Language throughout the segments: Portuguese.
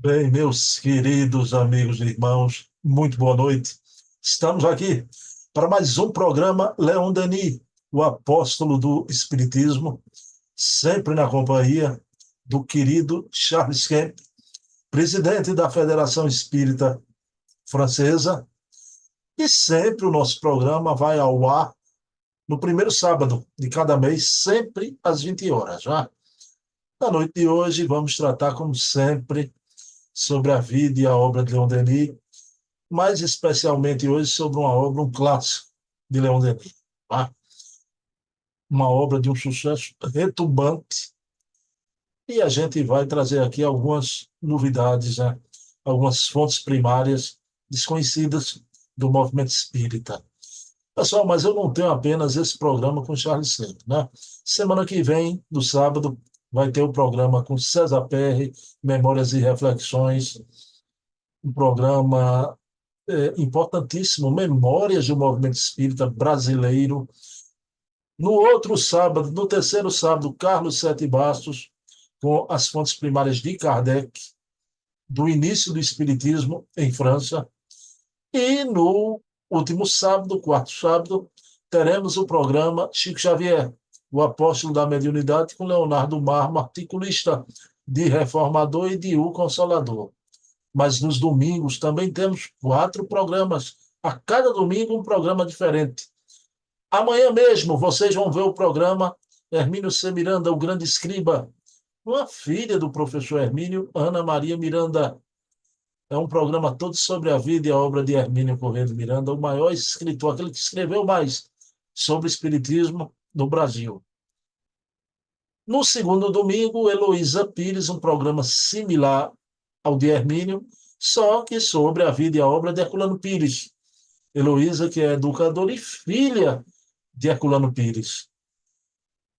Bem, meus queridos amigos e irmãos, muito boa noite. Estamos aqui para mais um programa Leon Denis, o apóstolo do Espiritismo, sempre na companhia do querido Charles Kemp, presidente da Federação Espírita Francesa, e sempre o nosso programa vai ao ar no primeiro sábado de cada mês, sempre às 20 horas. Já. Na noite de hoje, vamos tratar, como sempre, sobre a vida e a obra de Leon Denis, mais especialmente hoje sobre uma obra, um clássico de Leon Denis. Tá? Uma obra de um sucesso retumbante. E a gente vai trazer aqui algumas novidades, né? Algumas fontes primárias desconhecidas do movimento espírita. Pessoal, mas eu não tenho apenas esse programa com Charles Sempre, né? Semana que vem, no sábado, vai ter o programa com César Perry, Memórias e Reflexões, um programa importantíssimo, Memórias do Movimento Espírita Brasileiro. No outro sábado, no terceiro sábado, Carlos Sete Bastos, com as fontes primárias de Kardec, do início do Espiritismo em França. E no último sábado, quarto sábado, teremos o programa Chico Xavier, o apóstolo da mediunidade, com Leonardo Marmo, articulista de Reformador e de O Consolador. Mas nos domingos também temos 4 programas. A cada domingo, um programa diferente. Amanhã mesmo, vocês vão ver o programa Hermínio C. Miranda, o grande escriba, uma filha do professor Hermínio, Ana Maria Miranda. É um programa todo sobre a vida e a obra de Hermínio Corrêa de Miranda, o maior escritor, aquele que escreveu mais sobre o espiritismo no Brasil. No segundo domingo, Heloísa Pires, um programa similar ao de Hermínio, só que sobre a vida e a obra de Herculano Pires. Heloísa, que é educadora e filha de Herculano Pires.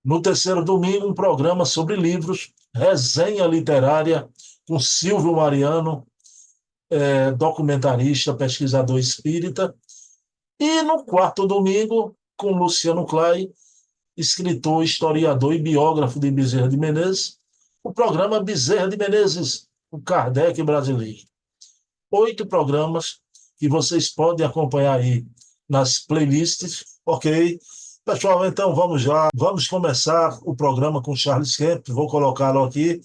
No terceiro domingo, um programa sobre livros, resenha literária, com Silvio Mariano, documentarista, pesquisador espírita. E no quarto domingo, com Luciano Clay, escritor, historiador e biógrafo de Bezerra de Menezes, o programa Bezerra de Menezes, o Kardec brasileiro. 8 programas que vocês podem acompanhar aí nas playlists, ok? Pessoal, então vamos lá. Vamos começar o programa com Charles Kemp. Vou colocá-lo aqui,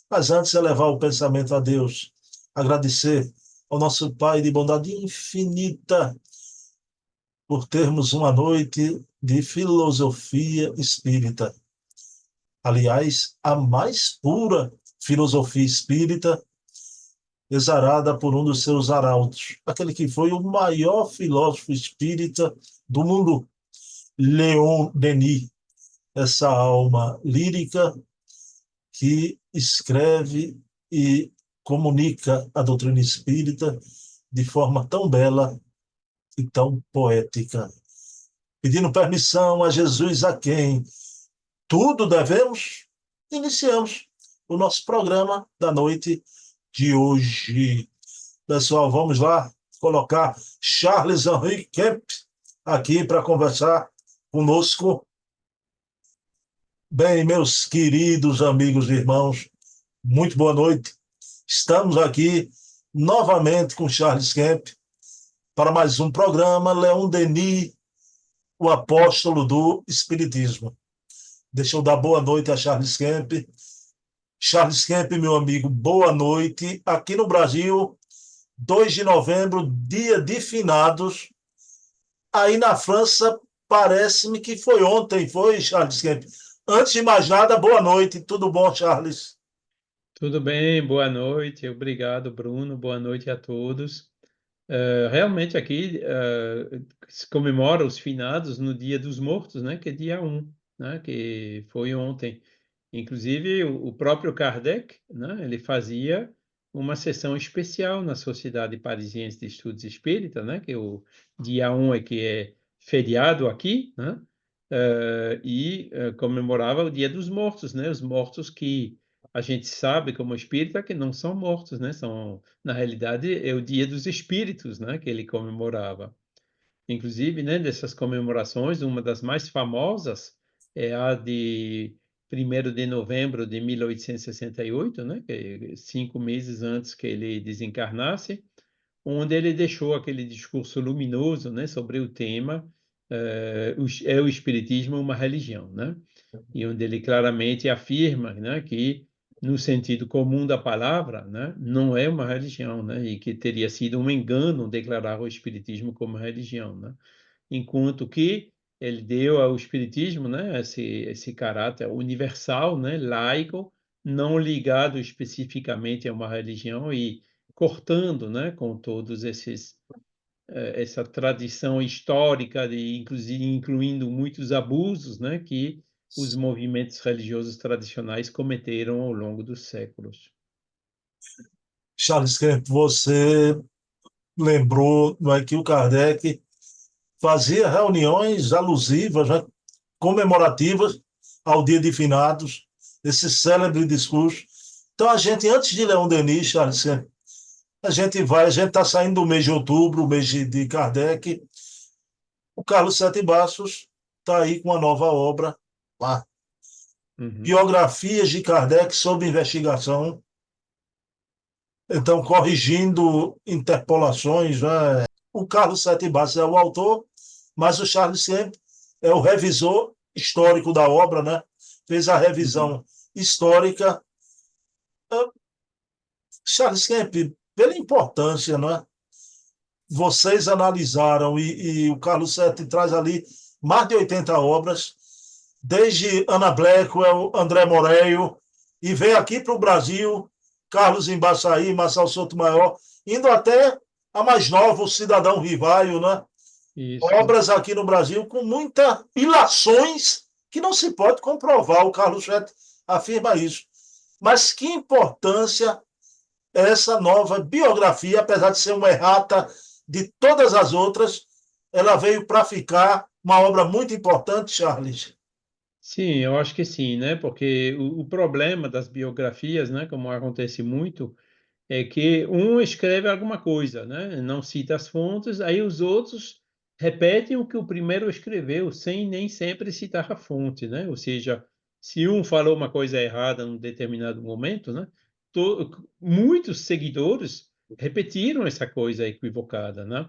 mas antes é levar o pensamento a Deus. Agradecer ao nosso Pai de bondade infinita por termos uma noite de filosofia espírita. Aliás, a mais pura filosofia espírita, exarada por um dos seus arautos, aquele que foi o maior filósofo espírita do mundo, Leon Denis, essa alma lírica que escreve e comunica a doutrina espírita de forma tão bela e tão poética. Pedindo permissão a Jesus, a quem tudo devemos, iniciamos o nosso programa da noite de hoje. Pessoal, vamos lá colocar Charles Henri Kemp aqui para conversar conosco. Bem, meus queridos amigos e irmãos, muito boa noite. Estamos aqui novamente com Charles Kemp para mais um programa Leon Denis, o apóstolo do Espiritismo. Deixa eu dar boa noite a Charles Kemp. Charles Kemp, meu amigo, boa noite. Aqui no Brasil, 2 de novembro, dia de finados. Aí na França, parece-me que foi ontem, foi, Charles Kemp? Antes de mais nada, boa noite. Tudo bom, Charles? Tudo bem, boa noite, obrigado, Bruno, boa noite a todos. Realmente aqui se comemora os finados no Dia dos Mortos, né, que é dia 1, né, que foi ontem. Inclusive, o próprio Kardec, né, ele fazia uma sessão especial na Sociedade Parisiense de Estudos Espírita, né, que o dia 1 é que é feriado aqui, né, comemorava o Dia dos Mortos, né, os mortos que a gente sabe como espírita que não são mortos, né? São, na realidade, é o Dia dos Espíritos, né? Que ele comemorava. Inclusive, né? Dessas comemorações, uma das mais famosas é a de 1º de novembro de 1868, né, que é 5 meses antes que ele desencarnasse, onde ele deixou aquele discurso luminoso, né, sobre o tema é o Espiritismo uma religião, né? E onde ele claramente afirma, né, que no sentido comum da palavra, né, não é uma religião, né, e que teria sido um engano declarar o Espiritismo como religião, né? Enquanto que ele deu ao Espiritismo, né, esse caráter universal, né, laico, não ligado especificamente a uma religião e cortando, né, com todos essa tradição histórica de inclusive incluindo muitos abusos, né, que os movimentos religiosos tradicionais cometeram ao longo dos séculos. Charles Kemp, você lembrou, não é, que o Kardec fazia reuniões alusivas, né, comemorativas ao Dia de Finados, esse célebre discurso. Então, a gente, antes de Leon Denis, Charles, a gente está saindo do mês de outubro, o mês de Kardec. O Carlos Sete Bastos está aí com uma nova obra, lá, Uhum. Biografias de Kardec sob investigação. Então, corrigindo interpolações, né? O Carlos Sete Bastos é o autor, mas o Charles Kemp é o revisor histórico da obra, né? Fez a Uhum. revisão histórica. Charles Kemp, pela importância, né? Vocês analisaram, e o Carlos Sete traz ali mais de 80 obras, desde Ana Blackwell, André Moreiro, e veio aqui para o Brasil, Carlos Embaçaí, Marçal Sotomayor, indo até a mais nova, o Cidadão Rivaio, né? Isso. Obras aqui no Brasil com muitas ilações que não se pode comprovar, o Carlos Sete afirma isso. Mas que importância essa nova biografia, apesar de ser uma errata de todas as outras, ela veio para ficar uma obra muito importante, Charles. Sim, eu acho que sim, né? Porque o problema das biografias, né, como acontece muito, é que um escreve alguma coisa, né? Não cita as fontes, aí os outros repetem o que o primeiro escreveu, sem nem sempre citar a fonte, né? Ou seja, se um falou uma coisa errada num determinado momento, né? Muitos seguidores repetiram essa coisa equivocada, né?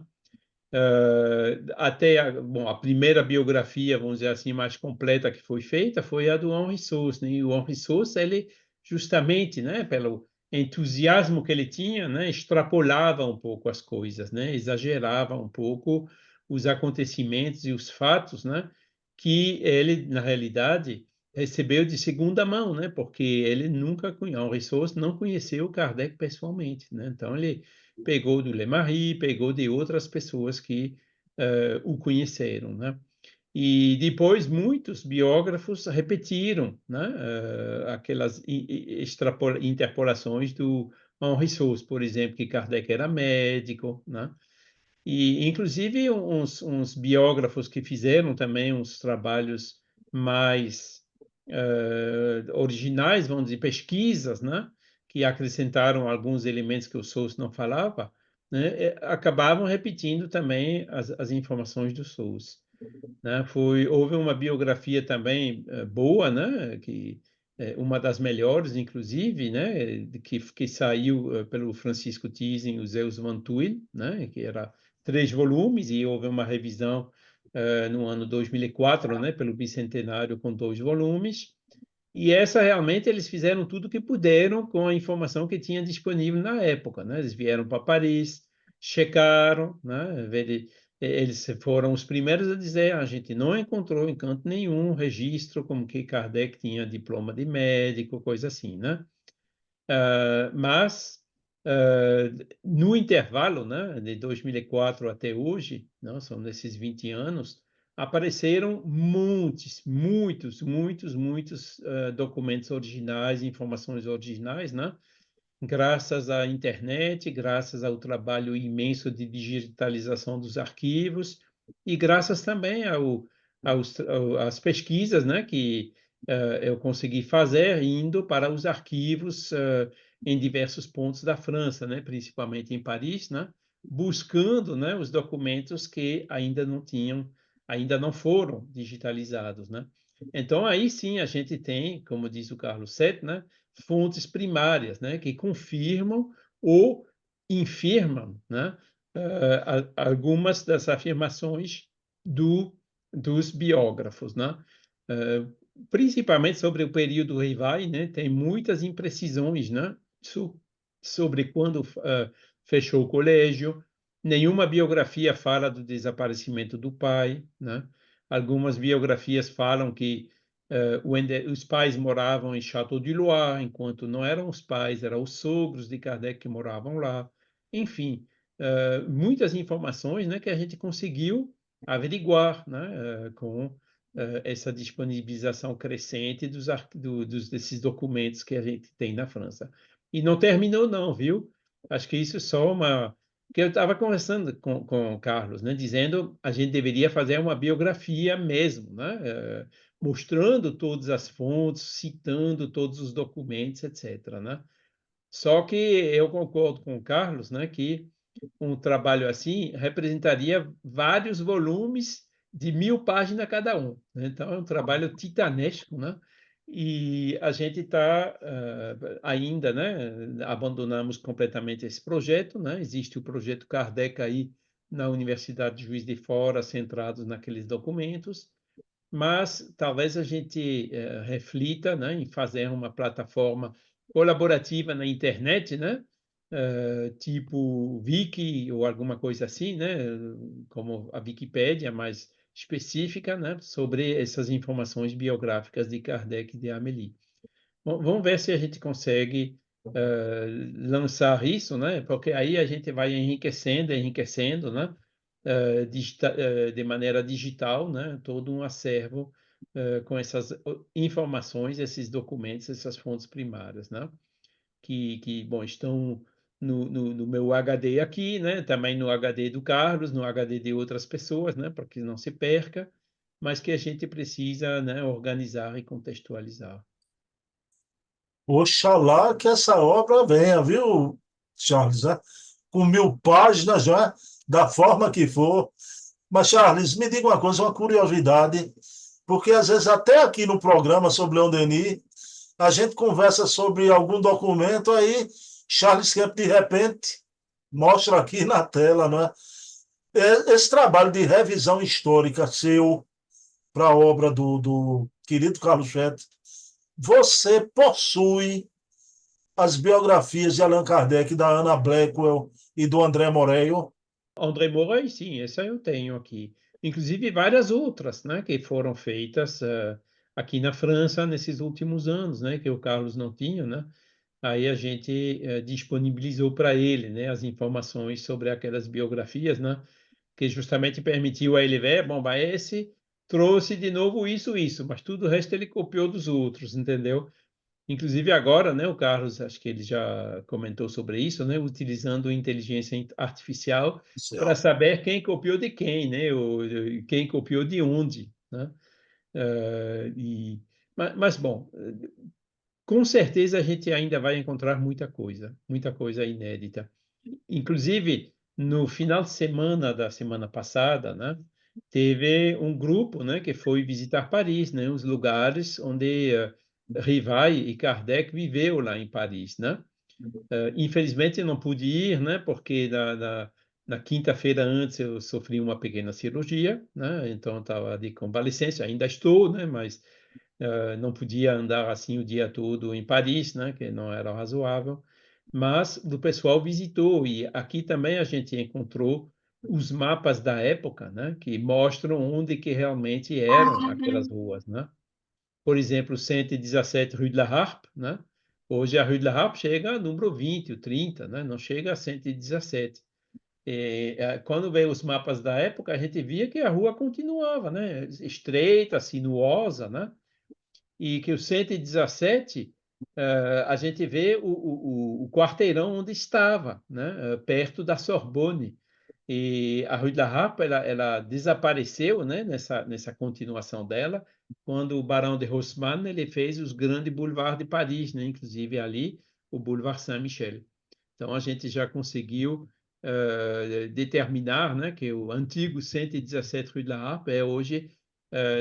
Até bom, a primeira biografia, vamos dizer assim, mais completa que foi feita foi a do Henri Sauce, né? E o Henri Sauce, ele justamente, né, pelo entusiasmo que ele tinha, né, extrapolava um pouco as coisas, né, exagerava um pouco os acontecimentos e os fatos, né, que ele, na realidade, recebeu de segunda mão, né, porque ele nunca, Henri Sauce não conheceu Kardec pessoalmente, né, então ele pegou do Lemarie, pegou de outras pessoas que o conheceram, né? E depois muitos biógrafos repetiram, né, aquelas interpolações do Henri Sauce, por exemplo, que Kardec era médico, né? E inclusive uns biógrafos que fizeram também uns trabalhos mais originais, vamos dizer, pesquisas, né? Que acrescentaram alguns elementos que o Sauce não falava, né? Acabavam repetindo também as informações do Sauce, né? Houve uma biografia também boa, né? Que uma das melhores, inclusive, né? Que saiu pelo Francisco Thyssen e o Zeus Van Tuyl, né? Que era 3 volumes e houve uma revisão no ano 2004, né? Pelo bicentenário com 2 volumes. E essa realmente eles fizeram tudo o que puderam com a informação que tinha disponível na época, né? Eles vieram para Paris, checaram, né? Eles foram os primeiros a dizer: a gente não encontrou em canto nenhum registro como que Kardec tinha diploma de médico, coisa assim, né? Mas no intervalo, né, de 2004 até hoje, não, são nesses 20 anos, apareceram muitos documentos originais, informações originais, né? Graças à internet, graças ao trabalho imenso de digitalização dos arquivos e graças também às pesquisas, né, que eu consegui fazer indo para os arquivos em diversos pontos da França, né, principalmente em Paris, né, buscando, né, os documentos que ainda não foram digitalizados, né. Então, aí sim a gente tem, como diz o Carlos Sete, né, fontes primárias, né, que confirmam ou infirmam, né, algumas das afirmações dos biógrafos, né? Principalmente sobre o período Rivai, né, tem muitas imprecisões, né, sobre quando fechou o colégio. Nenhuma biografia fala do desaparecimento do pai, né? Algumas biografias falam que os pais moravam em Château de Loire, enquanto não eram os pais, eram os sogros de Kardec que moravam lá. Enfim, muitas informações, né, que a gente conseguiu averiguar, né, com essa disponibilização crescente desses documentos que a gente tem na França. E não terminou não, viu? Acho que isso é só uma... Porque eu estava conversando com o Carlos, né, dizendo a gente deveria fazer uma biografia mesmo, né, mostrando todas as fontes, citando todos os documentos, etc., né? Só que eu concordo com o Carlos, né, que um trabalho assim representaria vários volumes de 1.000 páginas cada um, né? Então, é um trabalho titanesco, né? E a gente está ainda, né? Abandonamos completamente esse projeto, né? Existe o projeto Kardec aí na Universidade de Juiz de Fora, centrados naqueles documentos, mas talvez a gente reflita, né, em fazer uma plataforma colaborativa na internet, né, tipo Wiki ou alguma coisa assim, né, como a Wikipédia, mais específica, né, sobre essas informações biográficas de Kardec e de Amélie. Bom, vamos ver se a gente consegue lançar isso, né, porque aí a gente vai enriquecendo, enriquecendo, né, de maneira digital, né, todo um acervo com essas informações, esses documentos, essas fontes primárias, né, bom, estão no meu HD aqui, né, também no HD do Carlos, no HD de outras pessoas, né, para que não se perca, mas que a gente precisa, né, organizar e contextualizar. Oxalá que essa obra venha, viu, Charles? Né? Com 1.000 páginas, já, da forma que for. Mas, Charles, me diga uma coisa, uma curiosidade, porque às vezes até aqui no programa sobre Leon Denis, a gente conversa sobre algum documento, aí Charles Kemp, de repente, mostra aqui na tela, não é? Esse trabalho de revisão histórica seu para a obra do querido Carlos Chet, você possui as biografias de Allan Kardec, da Anna Blackwell e do André Moreira. André Moraes, sim, essa eu tenho aqui. Inclusive várias outras, né, que foram feitas aqui na França nesses últimos anos, né, que o Carlos não tinha, né? Aí a gente disponibilizou para ele, né, as informações sobre aquelas biografias, né, que justamente permitiu a ele ver, bom, mas esse trouxe de novo isso, mas tudo o resto ele copiou dos outros, entendeu? Inclusive agora, né, o Carlos, acho que ele já comentou sobre isso, né, utilizando inteligência artificial para saber quem copiou de quem, né, ou quem copiou de onde, né? Mas, bom, com certeza a gente ainda vai encontrar muita coisa inédita. Inclusive, no final de semana da semana passada, né, teve um grupo, né, que foi visitar Paris, né, os lugares onde Rivai e Kardec viveu lá em Paris, né? Infelizmente eu não pude ir, né, porque na quinta-feira antes eu sofri uma pequena cirurgia, né, então eu estava de convalescência, ainda estou, né, mas não podia andar assim o dia todo em Paris, né, que não era razoável, mas o pessoal visitou e aqui também a gente encontrou os mapas da época, né, que mostram onde que realmente eram aquelas ruas, né? Por exemplo, 117 Rue de la Harpe, né? Hoje a Rue de la Harpe chega a número 20, o 30, né? Não chega a 117. Quando veio os mapas da época, a gente via que a rua continuava, né? Estreita, sinuosa, né? E que o 117, a gente vê o quarteirão onde estava, né? Perto da Sorbonne. E a Rue de la Harpe, ela desapareceu, né? Nessa continuação dela, quando o Barão de Haussmann ele fez os grandes boulevards de Paris, né? Inclusive ali o Boulevard Saint-Michel. Então a gente já conseguiu determinar, né, que o antigo 117 Rue de la Harpe é hoje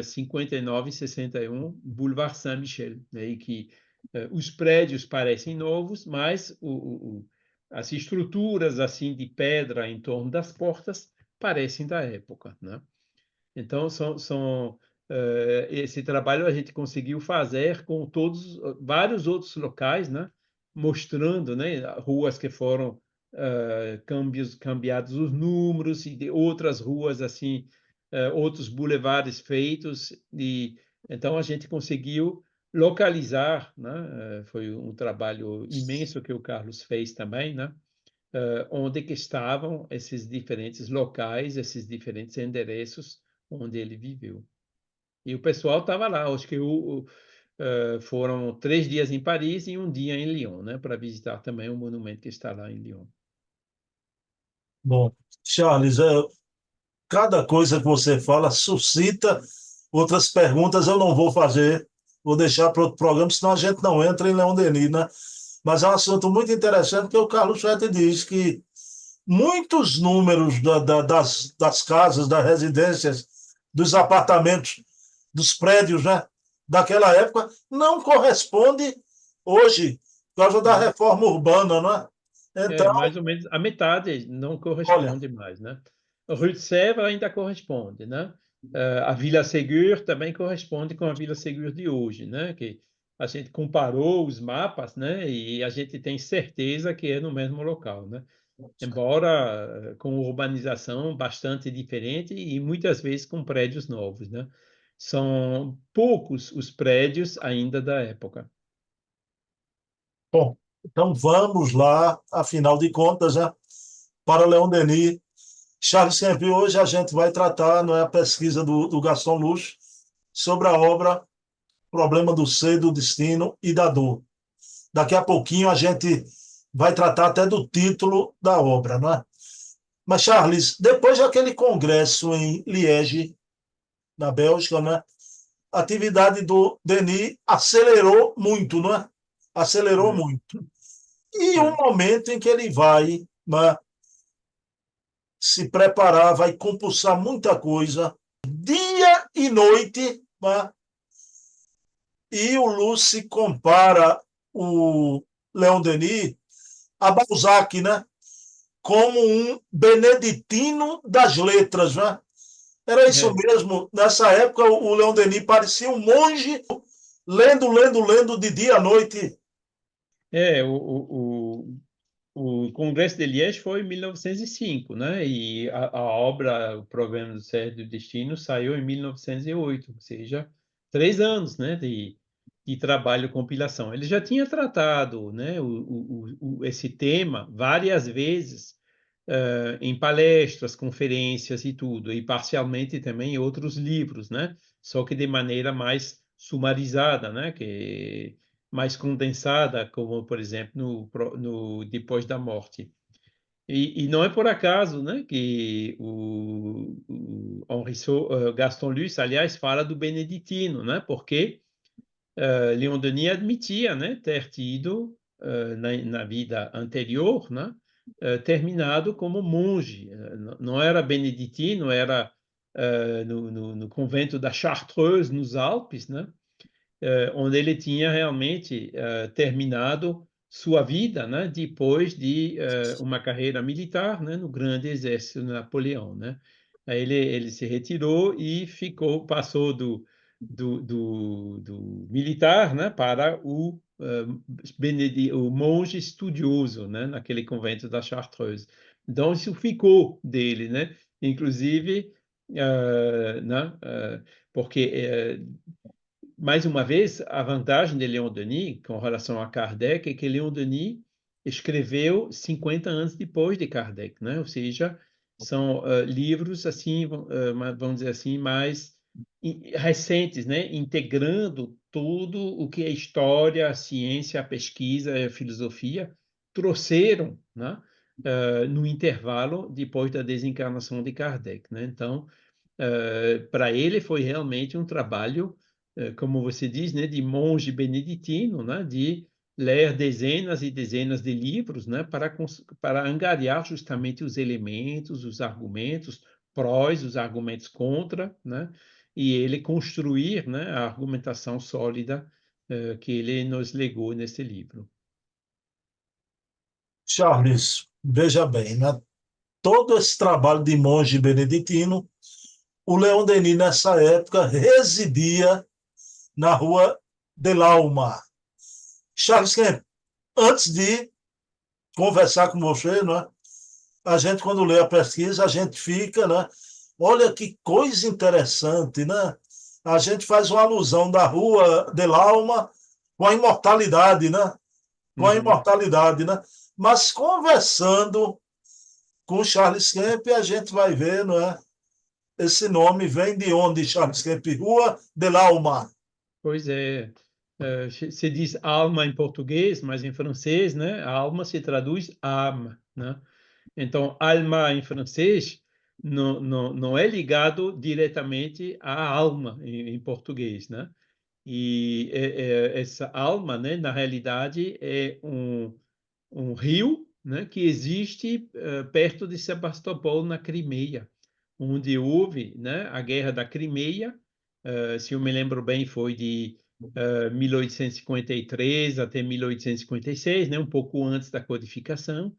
59 e 61, Boulevard Saint-Michel, né? E que os prédios parecem novos, mas as estruturas assim de pedra em torno das portas parecem da época, né? Então, esse trabalho a gente conseguiu fazer com vários outros locais, né? Mostrando, né? Ruas que foram cambiados os números e de outras ruas assim, outros bulevares feitos e então a gente conseguiu localizar, né? Foi um trabalho imenso que o Carlos fez também, né? Onde que estavam esses diferentes locais, esses diferentes endereços onde ele viveu. E o pessoal estava lá, acho que foram 3 dias em Paris e um dia em Lyon, né, para visitar também o monumento que está lá em Lyon. Bom, Charles, cada coisa que você fala suscita outras perguntas, eu não vou fazer, vou deixar para outro programa, senão a gente não entra em Leão Denis, né? Mas é um assunto muito interessante, porque o Carlos Fete diz que muitos números das casas, das residências, dos apartamentos, dos prédios, né, daquela época, não corresponde hoje, por causa da Né? reforma urbana, né? Então, Mais ou menos a metade não olha, corresponde mais, né? A Rue de Sèvres ainda corresponde, né? A Vila Ségur também corresponde com a Vila Ségur de hoje, né? Que a gente comparou os mapas, né? E a gente tem certeza que é no mesmo local, né? Embora com urbanização bastante diferente e muitas vezes com prédios novos, né? São poucos os prédios ainda da época. bom, então vamos lá, afinal de contas, né, para Leon Denis. Charles Quempin, hoje a gente vai tratar, não é, a pesquisa do Gaston Luche sobre a obra Problema do Ser, do Destino e da Dor. Daqui a pouquinho a gente vai tratar até do título da obra, não é? Mas, Charles, depois daquele congresso em Liege, na Bélgica, né, a atividade do Denis acelerou muito, não é? Acelerou É, muito. E um é. momento em que ele vai, né, se preparar, vai compulsar muita coisa, dia e noite, né? E o Luce compara o Leon Denis a Balzac, né? Como um beneditino das letras, né? Era isso É. mesmo. Nessa época, o Leon Denis parecia um monge lendo, lendo, lendo de dia à noite. É, o Congresso de Liège foi em 1905, né? E a obra, o Programa do Certo do Destino, saiu em 1908, ou seja, 3 anos, né? De trabalho e compilação. Ele já tinha tratado, né? Esse tema várias vezes em palestras, conferências e tudo, e parcialmente também em outros livros, né? Só que de maneira mais sumarizada, né? Que mais condensada, como por exemplo no Depois da Morte. E não é por acaso, né, que Gaston Luce, aliás, fala do beneditino, né, porque Leon Denis admitia, né, ter tido na vida anterior, né, terminado como monge. Não era beneditino, era no convento da Chartreuse, nos Alpes, né, onde ele tinha realmente terminado sua vida, né, depois de uma carreira militar, né, no grande exército de Napoleão, né. Aí ele se retirou e passou do militar, né, para o monge estudioso, né, naquele convento da Chartreuse. Então isso ficou dele, né, inclusive, né, porque mais uma vez, a vantagem de Leon Denis com relação a Kardec é que Leon Denis escreveu 50 anos depois de Kardec, né? Ou seja, são livros assim, vamos dizer assim, mais recentes, né? Integrando tudo o que a história, a ciência, a pesquisa e a filosofia trouxeram, né? No intervalo depois da desencarnação de Kardec, né? Então, para ele foi realmente um trabalho, como você diz, né, de monge beneditino, né, de ler dezenas e dezenas de livros, né, para angariar justamente os elementos, os argumentos prós, os argumentos contra, né, e ele construir, né, a argumentação sólida que ele nos legou nesse livro. Charles, veja bem, né? Todo esse trabalho de monge beneditino, o Leon Denis, nessa época, residia na rua de Lauma. Charles Kemp, antes de conversar com você, né, a gente, quando lê a pesquisa, a gente fica, né? Olha que coisa interessante, né? A gente faz uma alusão da rua de Lauma com a imortalidade, né? Com a Uhum. imortalidade, né? Mas conversando com Charles Kemp, a gente vai ver, não é? Esse nome vem de onde, Charles Kemp? Rua de Lauma. Pois é, se diz alma em português, mas em francês, né, a alma se traduz âme, né? Então, alma em francês não é ligado diretamente à alma em português, né? E essa alma, né, na realidade, é um rio, né, que existe perto de Sebastopol, na Crimeia, onde houve, né, a Guerra da Crimeia. Se eu me lembro bem, foi de 1853 até 1856, né, um pouco antes da codificação,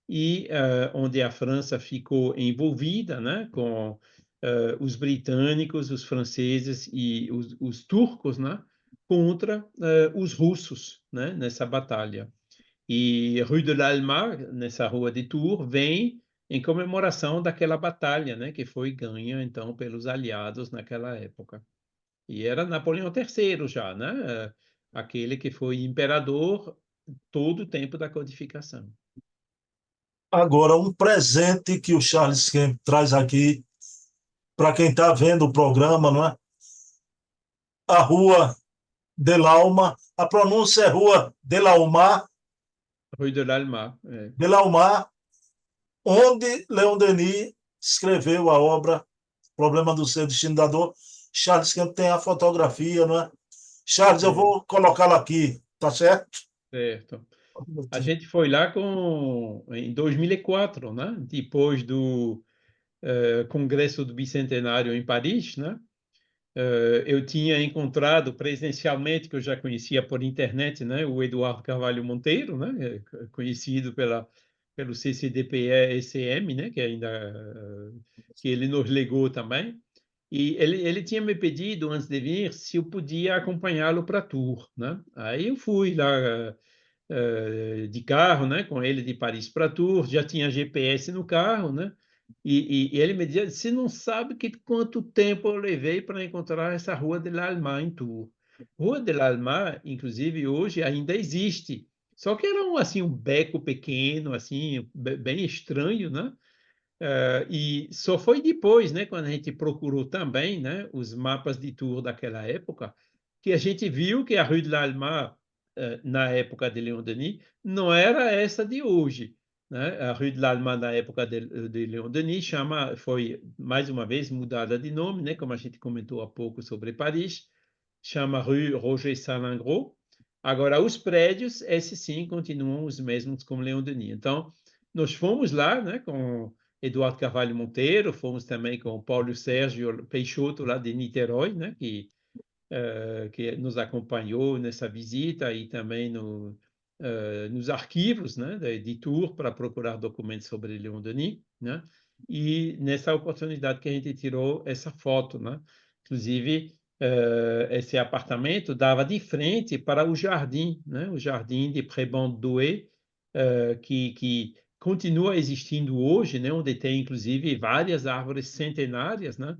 e onde a França ficou envolvida, né, com os britânicos, os franceses e os turcos, né, contra os russos, né, nessa batalha. E Rue de l'Alma, nessa rua de Tours, vem em comemoração daquela batalha, né, que foi ganha então pelos aliados naquela época. E era Napoleão III já, né? Aquele que foi imperador todo o tempo da codificação. Agora, um presente que o Charles Kemp traz aqui para quem está vendo o programa, não é? A rua de Lauma, a pronúncia é rua Rue de l'Alma. de Lauma, onde Leon Denis escreveu a obra Problema do Ser, Destino da Dor. Charles Kemp tem a fotografia, não é? Charles, eu É, vou colocá-la aqui, tá certo? certo. A gente foi lá em 2004, né? Depois do Congresso do Bicentenário em Paris, né? Eu tinha encontrado presencialmente, que eu já conhecia por internet, né, o Eduardo Carvalho Monteiro, né, conhecido pelo CCDPE-ECM, né, que ainda que ele nos legou também. E ele tinha me pedido, antes de vir, se eu podia acompanhá-lo para a tour, né? Aí eu fui lá de carro, né, com ele de Paris para Tours, já tinha GPS no carro, né? E ele me dizia: você não sabe quanto tempo eu levei para encontrar essa Rua de l'Allemagne em Tours. Rua de l'Allemagne, inclusive, hoje ainda existe. Só que era um beco pequeno, assim, bem estranho, né? E só foi depois, né, quando a gente procurou também, né, os mapas de tour daquela época, que a gente viu que a Rue de l'Allemagne, na época de Leon Denis, não era essa de hoje, né? A Rue de l'Allemagne, na época de Leon Denis, foi, mais uma vez, mudada de nome, né, como a gente comentou há pouco sobre Paris, chama Rue Roger Salengro. Agora, os prédios, esses sim, continuam os mesmos como Leon Denis. Então, nós fomos lá, né, com Eduardo Carvalho Monteiro, fomos também com Paulo Sérgio Peixoto, lá de Niterói, né, que nos acompanhou nessa visita e também nos arquivos, né, de Tours para procurar documentos sobre Leon Denis, né, e nessa oportunidade que a gente tirou essa foto, né, inclusive esse apartamento dava de frente para o jardim, né, o jardim de Prébens-Douai, que continua existindo hoje, né, onde tem inclusive várias árvores centenárias, né,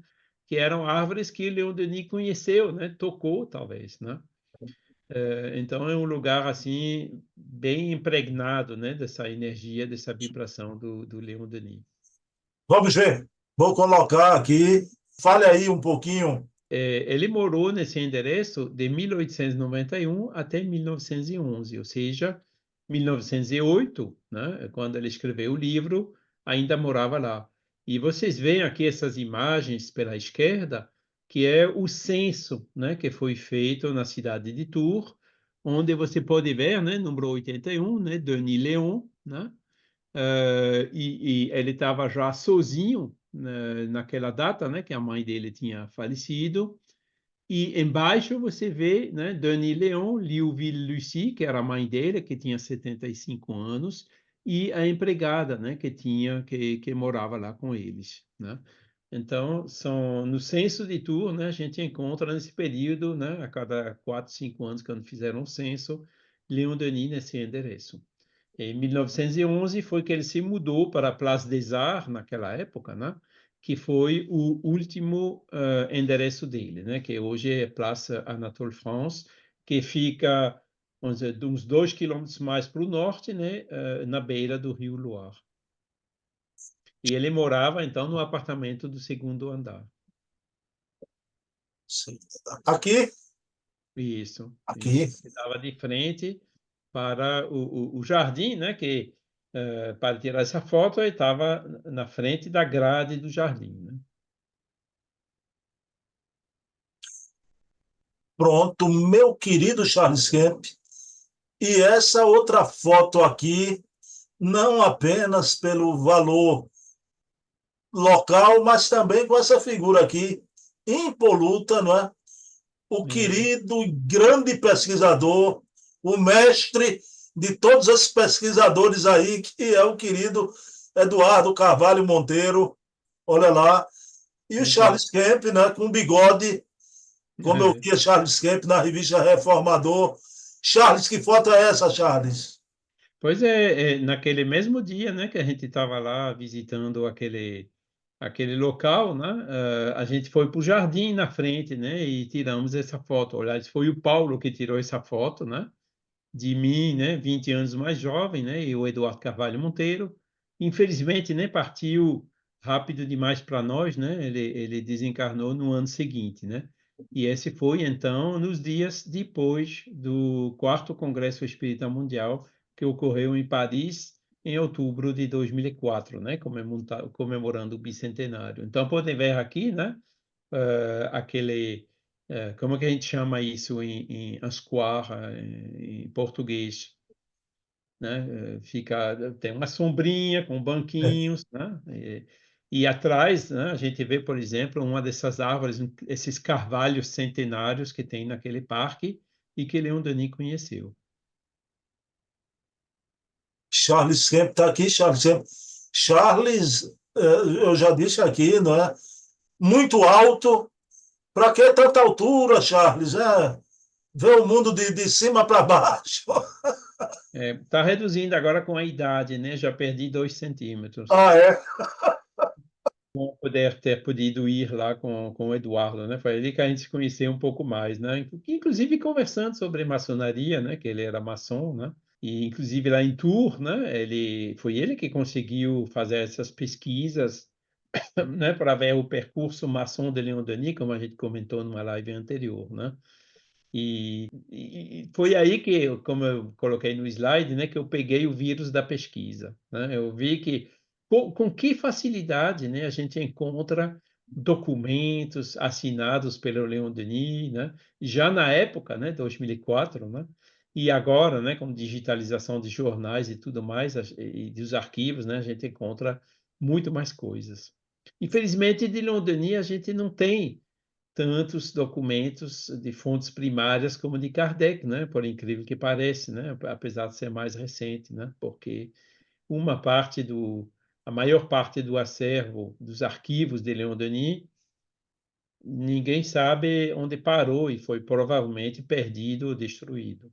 que eram árvores que Leon Denis conheceu, né, tocou talvez, né. Então é um lugar assim bem impregnado, né, dessa energia, dessa vibração do Leon Denis. Vamos ver. Vou colocar aqui. Fale aí um pouquinho. Ele morou nesse endereço de 1891 até 1911, ou seja, 1908, né, quando ele escreveu o livro, ainda morava lá. E vocês veem aqui essas imagens pela esquerda, que é o censo, né, que foi feito na cidade de Tours, onde você pode ver, né, número 81, né, Denis Leon, né, e ele estava já sozinho, naquela data, né, que a mãe dele tinha falecido. E embaixo você vê, né, Denis Leon, Liouville Lucie, que era a mãe dele, que tinha 75 anos, e a empregada, né, que morava lá com eles, né? Então, no censo de Tours, né, a gente encontra nesse período, né, a cada 4, 5 anos, quando fizeram o censo, Leon Denis nesse endereço. Em 1911 foi que ele se mudou para a Place des Arts, naquela época, né? Que foi o último endereço dele, né? Que hoje é Place Anatole France, que fica, vamos dizer, de uns 2 quilômetros mais para o norte, né? Na beira do Rio Loire. E ele morava, então, no apartamento do segundo andar. Sim. Aqui, Isso, aqui. isso. Que dava de frente para o jardim, né? Que para tirar essa foto, ele estava na frente da grade do jardim, né? Pronto, meu querido Charles Kemp. E essa outra foto aqui, não apenas pelo valor local, mas também com essa figura aqui, impoluta, não é? O É, querido grande pesquisador, o mestre de todos esses pesquisadores aí, que é o querido Eduardo Carvalho Monteiro, olha lá, e o exato. Charles Kemp, né, com bigode, como eu É. via Charles Kemp na revista Reformador. Charles, que foto é essa, Charles? Pois é, naquele mesmo dia, né, que a gente estava lá visitando aquele local, né, a gente foi para o jardim na frente, né, e tiramos essa foto. Aliás, foi o Paulo que tirou essa foto, né, de mim, né, 20 anos mais jovem, né, e o Eduardo Carvalho Monteiro. Infelizmente, né, partiu rápido demais para nós, né, ele desencarnou no ano seguinte, né, e esse foi, então, nos dias depois do quarto Congresso Espírita Mundial, que ocorreu em Paris, em outubro de 2004, né, comemorando o bicentenário. Então, podem ver aqui, né, aquele como é que a gente chama isso em Ascoar, em português, né? Tem uma sombrinha com É, banquinhos, né? E atrás, né, a gente vê, por exemplo, uma dessas árvores, esses carvalhos centenários que tem naquele parque e que Leon Denis conheceu. Charles Kemp está aqui, Charles Kemp. Charles, eu já disse aqui, não é? Muito alto. Para que tanta altura, Charles? Ver o mundo de cima para baixo. Está reduzindo agora com a idade, né? Já perdi 2 centímetros. Ah, é? Bom poder ter podido ir lá com o Eduardo, né? Foi ali que a gente se conheceu um pouco mais, né? Inclusive conversando sobre maçonaria, né? Que ele era maçom, né? E inclusive lá em Tours, né? Foi ele que conseguiu fazer essas pesquisas, né? Para ver o percurso maçom de Leon Denis, como a gente comentou numa live anterior, né? E foi aí que, como eu coloquei no slide, né, que eu peguei o vírus da pesquisa, né? Eu vi que com que facilidade, né, a gente encontra documentos assinados pelo Leon Denis, né? Já na época, né, 2004, né? E agora, né, com digitalização de jornais e tudo mais, e dos arquivos, né, a gente encontra muito mais coisas. Infelizmente, de Leon Denis a gente não tem tantos documentos de fontes primárias como de Kardec, né? Por incrível que pareça, né? Apesar de ser mais recente, né? Porque uma parte a maior parte do acervo dos arquivos de Leon Denis, ninguém sabe onde parou e foi provavelmente perdido ou destruído.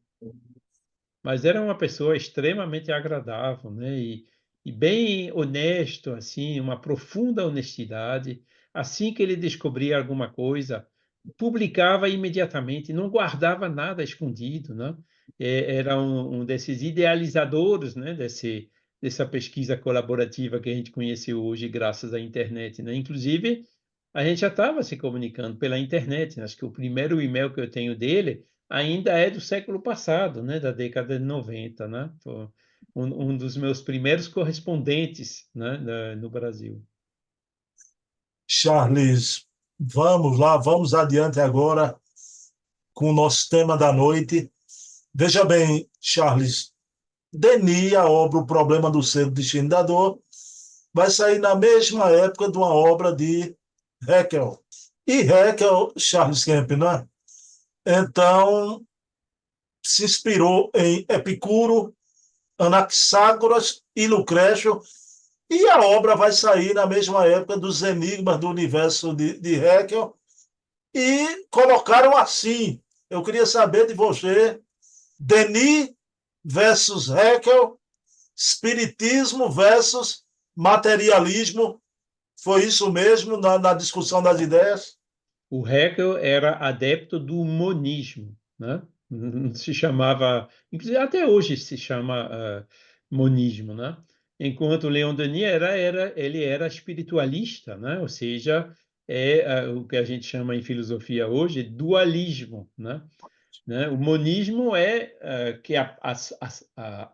Mas era uma pessoa extremamente agradável, né? E bem honesto, assim, uma profunda honestidade. Assim que ele descobria alguma coisa, publicava imediatamente, não guardava nada escondido, né? Era um desses idealizadores, né? Dessa pesquisa colaborativa que a gente conheceu hoje graças à internet, né? Inclusive, a gente já estava se comunicando pela internet, né? Acho que o primeiro e-mail que eu tenho dele ainda é do século passado, né, da década de 90, né? Foi um dos meus primeiros correspondentes, né, no Brasil. Charles, vamos lá, vamos adiante agora com o nosso tema da noite. Veja bem, Charles, Denis, a obra O Problema do Ser, do Destino da Dor, vai sair na mesma época de uma obra de Haeckel. E Haeckel, Charles Kemp, né? Então, se inspirou em Epicuro, Anaxágoras e Lucrécio, e a obra vai sair na mesma época dos Enigmas do Universo de Haeckel, e colocaram assim. Eu queria saber de você, Denis versus Haeckel, espiritismo versus materialismo. Foi isso mesmo na discussão das ideias? O Hegel era adepto do monismo, né? Se chamava, inclusive até hoje se chama monismo, né? Enquanto Leon Denis ele era espiritualista, né? Ou seja, o que a gente chama em filosofia hoje dualismo, né? O monismo é que a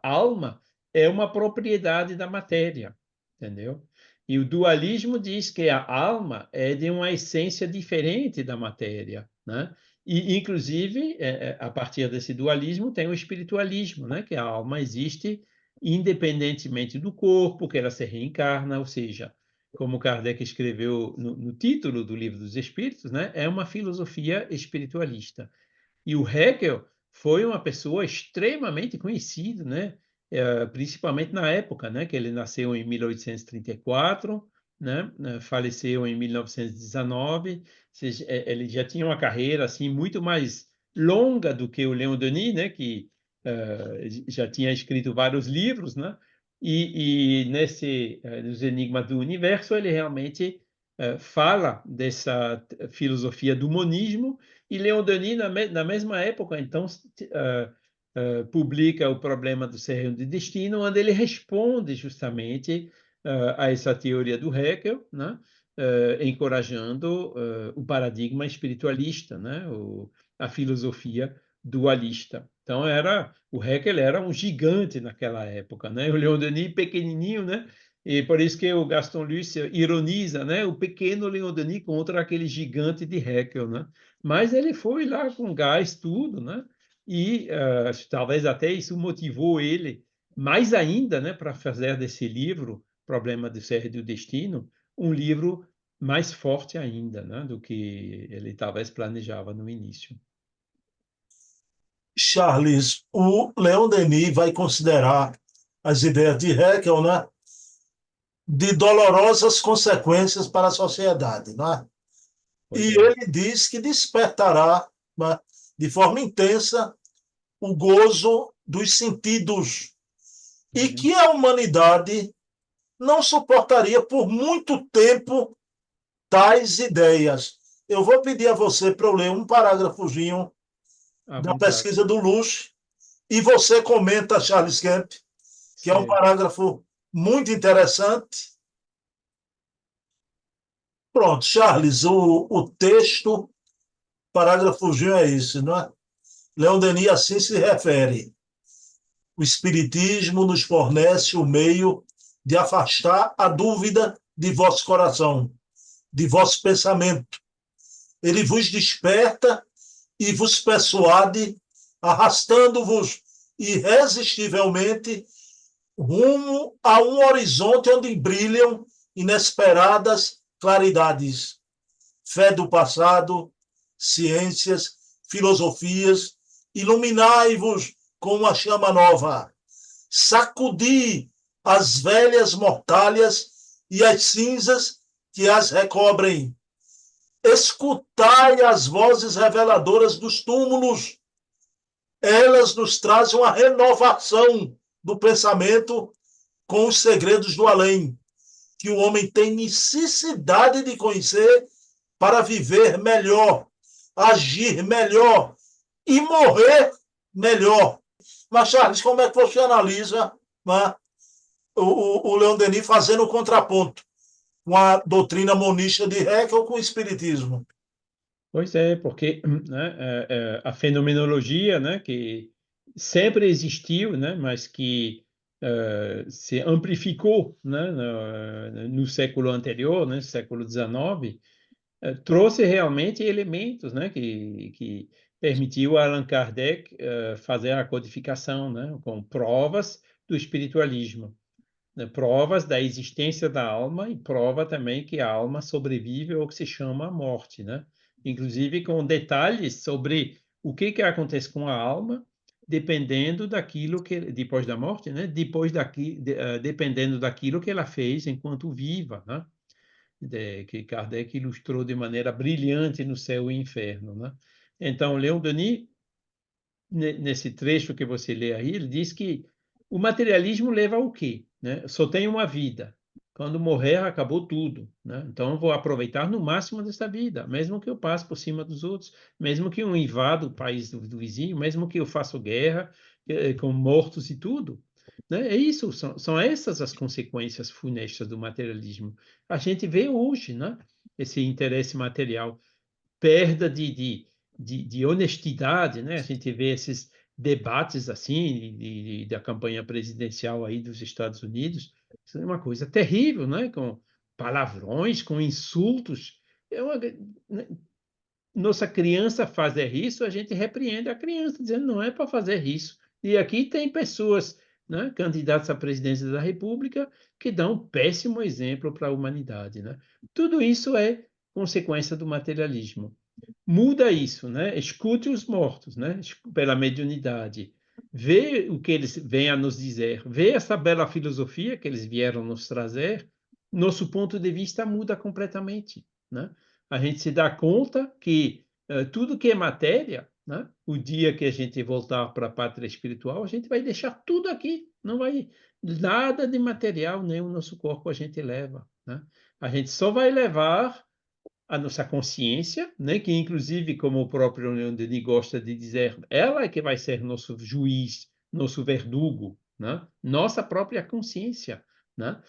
alma é uma propriedade da matéria, entendeu? E o dualismo diz que a alma é de uma essência diferente da matéria, né? E, inclusive, a partir desse dualismo tem o espiritualismo, né? Que a alma existe independentemente do corpo, que ela se reencarna, ou seja, como Kardec escreveu no título do Livro dos Espíritos, né? É uma filosofia espiritualista. E o Hegel foi uma pessoa extremamente conhecida, né? Principalmente na época, né? Que ele nasceu em 1834, né? Faleceu em 1919. Ou seja, ele já tinha uma carreira assim muito mais longa do que o Leon Denis, né? Que já tinha escrito vários livros, né? E nesse nos Enigmas do Universo ele realmente fala dessa filosofia do monismo, e Leon Denis, na mesma época, então, publica O Problema do Ser e do Destino, onde ele responde justamente a essa teoria do Hegel, né? Encorajando o paradigma espiritualista, né? A filosofia dualista. Então, o Hegel era um gigante naquela época, né? O Leon Denis pequenininho, né? E por isso que o Gaston Lúcia ironiza, né? O pequeno Leon Denis contra aquele gigante de Hegel, né? Mas ele foi lá com gás, tudo, né? E talvez até isso motivou ele mais ainda, né, para fazer desse livro, Problema do Ser e do Destino, um livro mais forte ainda, né, do que ele talvez planejava no início. Charles, o Leon Denis vai considerar as ideias de Haeckel, né, de dolorosas consequências para a sociedade, né? Pois E é. ele diz que despertará, né, de forma intensa o gozo dos sentidos e Uhum. que a humanidade não suportaria por muito tempo tais ideias. Eu vou pedir a você para eu ler um parágrafozinho À da vontade. pesquisa do Luce e você comenta, Charles Kemp, que é um Certo. parágrafo muito interessante. Pronto, Charles, o texto, parágrafozinho é esse, não é? Leon Denis assim se refere. O Espiritismo nos fornece o meio de afastar a dúvida de vosso coração, de vosso pensamento. Ele vos desperta e vos persuade, arrastando-vos irresistivelmente rumo a um horizonte onde brilham inesperadas claridades. Fé do passado, ciências, filosofias, iluminai-vos com uma chama nova. Sacudi as velhas mortalhas e as cinzas que as recobrem. Escutai as vozes reveladoras dos túmulos. Elas nos trazem uma renovação do pensamento com os segredos do além, que o homem tem necessidade de conhecer para viver melhor, agir melhor e morrer melhor. Mas, Charles, como é que você analisa, né, o Leon Denis fazendo o contraponto com a doutrina monista de Haeckel com o espiritismo? Pois é, porque né, a fenomenologia, né, que sempre existiu, né, mas que se amplificou, né, no século anterior, né, século XIX, trouxe realmente elementos, né, que permitiu a Allan Kardec fazer a codificação, né, com provas do espiritualismo. né, provas da existência da alma e prova também que a alma sobrevive ao que se chama a morte, né? Inclusive com detalhes sobre o que acontece com a alma dependendo daquilo que depois da morte, né? Dependendo daquilo que ela fez enquanto viva, né? Que Kardec ilustrou de maneira brilhante no Céu e Inferno, né? Então, Leon Denis, nesse trecho que você lê aí, ele diz que o materialismo leva ao quê? Né? Só tem uma vida. Quando morrer, acabou tudo. Né? Então, eu vou aproveitar no máximo dessa vida, mesmo que eu passe por cima dos outros, mesmo que eu invada o país do vizinho, mesmo que eu faça guerra com mortos e tudo. Né? É isso, são essas as consequências funestas do materialismo. A gente vê hoje, né? Esse interesse material, perda de honestidade, né? A gente vê esses debates assim da campanha presidencial aí dos Estados Unidos, isso é uma coisa terrível, né? Com palavrões, com insultos. Né? Nossa criança fazer isso, a gente repreende a criança, dizendo não é para fazer isso. E aqui tem pessoas, né, candidatos à presidência da República, que dão um péssimo exemplo para a humanidade, né? Tudo isso é consequência do materialismo. Muda isso, né? Escute os mortos, né? Pela mediunidade. Vê o que eles vêm a nos dizer. Vê essa bela filosofia que eles vieram nos trazer. Nosso ponto de vista muda completamente, né? A gente se dá conta que tudo que é matéria, né? O dia que a gente voltar para a pátria espiritual, a gente vai deixar tudo aqui. Não vai nada de material, nem o nosso corpo a gente leva, né? A gente só vai levar a nossa consciência, né, que inclusive, como o próprio Leon Denis gosta de dizer, ela é que vai ser nosso juiz, nosso verdugo, né? Nossa própria consciência, né?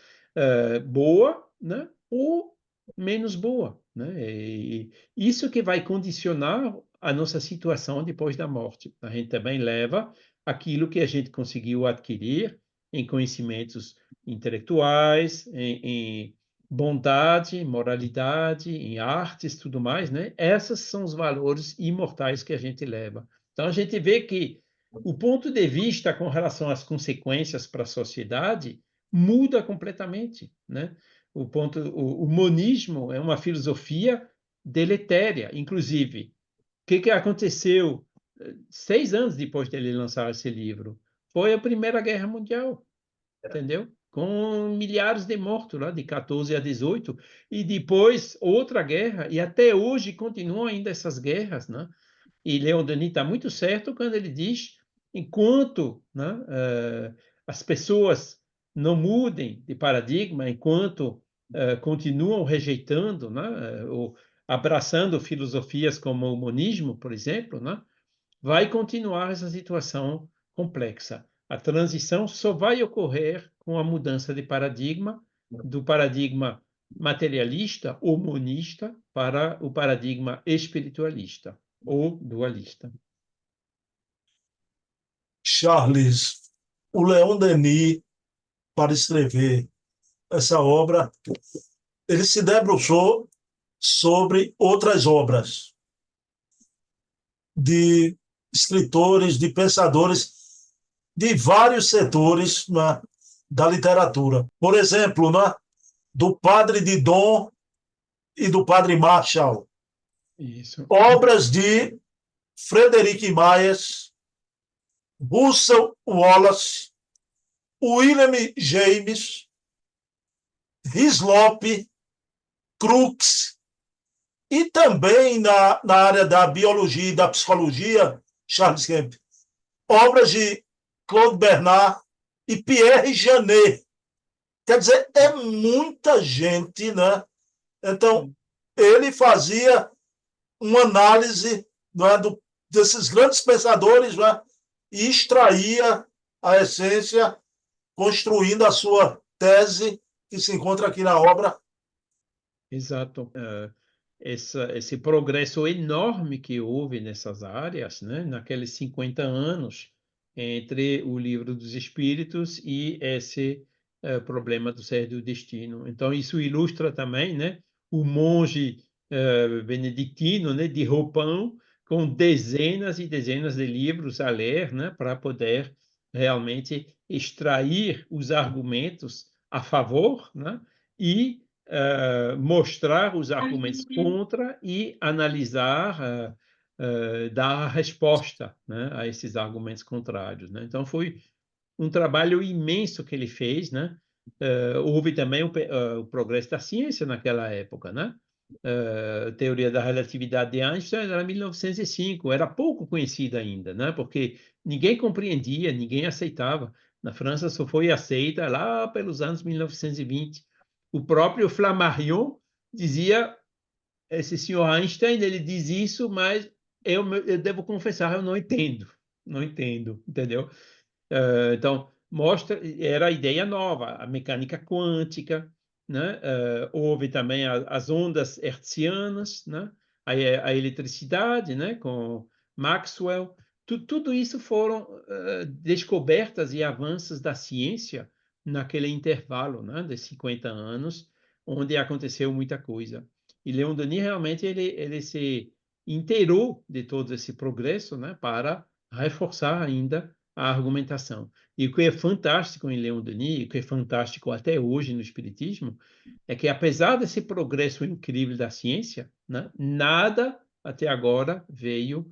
Boa, né? Ou menos boa, né? E isso que vai condicionar a nossa situação depois da morte. A gente também leva aquilo que a gente conseguiu adquirir em conhecimentos intelectuais, em bondade, moralidade, em artes, tudo mais, né? Esses são os valores imortais que a gente leva. Então a gente vê que o ponto de vista com relação às consequências para a sociedade muda completamente, né? O monismo é uma filosofia deletéria, inclusive. O que aconteceu 6 anos depois dele lançar esse livro? Foi a Primeira Guerra Mundial, entendeu? Com milhares de mortos lá, de 14 a 18, e depois outra guerra, e até hoje continuam ainda essas guerras, né? E Leon Denis está muito certo quando ele diz, enquanto, né, as pessoas não mudem de paradigma, enquanto continuam rejeitando, né, ou abraçando filosofias como o monismo, por exemplo, né, vai continuar essa situação complexa. A transição só vai ocorrer com a mudança de paradigma, do paradigma materialista ou monista para o paradigma espiritualista ou dualista. Charles, o Leon Denis, para escrever essa obra, ele se debruçou sobre outras obras de escritores, de pensadores de vários setores, né, da literatura. Por exemplo, né, do Padre Didon e do Padre Marshall. Isso. Obras de Frederic Myers, Russell Wallace, William James, Hislop, Crookes, e também na área da biologia e da psicologia, Charles Kemp, obras de Claude Bernard e Pierre Janet. Quer dizer, é muita gente, né? Então, ele fazia uma análise, né, desses grandes pensadores, né, e extraía a essência, construindo a sua tese, que se encontra aqui na obra. Exato. Esse progresso enorme que houve nessas áreas, né, naqueles 50 anos, entre o Livro dos Espíritos e esse problema do ser do destino. Então, isso ilustra também, né, o monge beneditino, né, de roupão, com dezenas e dezenas de livros a ler, né, para poder realmente extrair os argumentos a favor, né? E mostrar os argumentos contra e analisar, dar a resposta, né, a esses argumentos contrários, né? Então, foi um trabalho imenso que ele fez, né? Houve também o progresso da ciência naquela época, né? A teoria da relatividade de Einstein era 1905, era pouco conhecida ainda, né? Porque ninguém compreendia, ninguém aceitava. Na França só foi aceita lá pelos anos 1920. O próprio Flammarion dizia, esse senhor Einstein, ele diz isso, mas eu devo confessar, eu não entendo, não entendo, entendeu? Então, mostra, era a ideia nova, a mecânica quântica, né? Houve também as ondas hertzianas, né? A eletricidade, né? Com Maxwell. Tudo isso foram descobertas e avanços da ciência naquele intervalo, né? De 50 anos, onde aconteceu muita coisa. E Leon Denis realmente ele se inteirou de todo esse progresso, né? Para reforçar ainda a argumentação. E o que é fantástico em Leon Denis, o que é fantástico até hoje no Espiritismo, é que apesar desse progresso incrível da ciência, né, nada até agora veio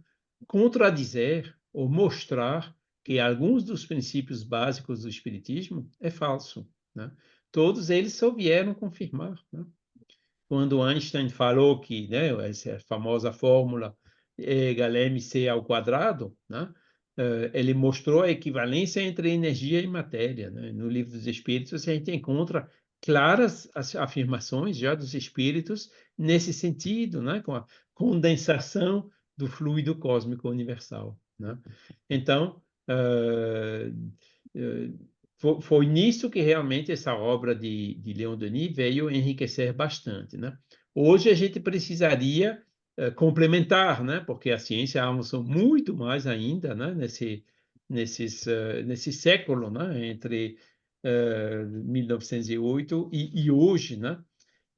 contradizer ou mostrar que alguns dos princípios básicos do Espiritismo é falso, né? Todos eles só vieram confirmar, né? Quando Einstein falou que, né, essa famosa fórmula E igual a mc ao quadrado, né, ele mostrou a equivalência entre energia e matéria, né? No Livro dos Espíritos, a gente encontra claras as afirmações já dos espíritos nesse sentido, né, com a condensação do fluido cósmico universal, né? Então, foi nisso que realmente essa obra de Leon Denis veio enriquecer bastante, né? Hoje a gente precisaria complementar, né? Porque a ciência avançou muito mais ainda, né? Nesse século, né? Entre 1908 e hoje, né?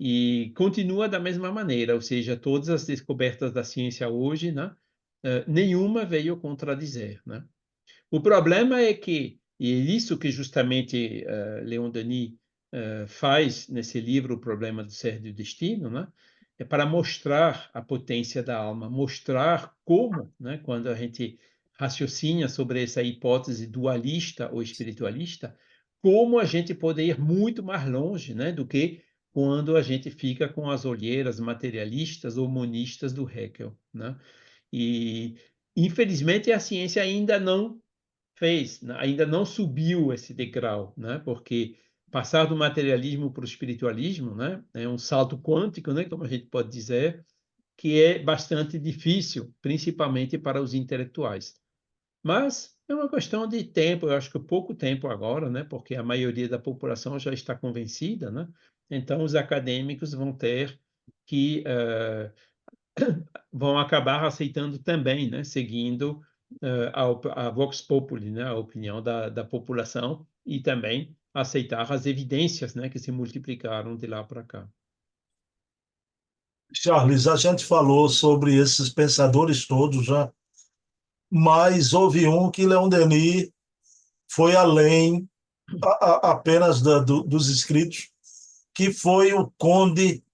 E continua da mesma maneira, ou seja, todas as descobertas da ciência hoje, né? Nenhuma veio contradizer, né? O problema é que, e é isso que justamente Leon Denis faz nesse livro, O Problema do Ser e do Destino, né? É para mostrar a potência da alma, mostrar como, né, quando a gente raciocina sobre essa hipótese dualista ou espiritualista, como a gente pode ir muito mais longe, né, do que quando a gente fica com as olheiras materialistas ou monistas do Hegel, né? E, infelizmente, a ciência ainda não fez, né, ainda não subiu esse degrau, né? Porque passar do materialismo para o espiritualismo, né, é um salto quântico, né, como a gente pode dizer, que é bastante difícil, principalmente para os intelectuais. Mas é uma questão de tempo, eu acho que pouco tempo agora, né, porque a maioria da população já está convencida, né? Então os acadêmicos vão ter que vão acabar aceitando também, né, seguindo a Vox Populi, né, a opinião da população, e também aceitar as evidências, né, que se multiplicaram de lá para cá. Charles, a gente falou sobre esses pensadores todos já, mas houve um que Leon Denis foi além apenas dos escritos, que foi o conde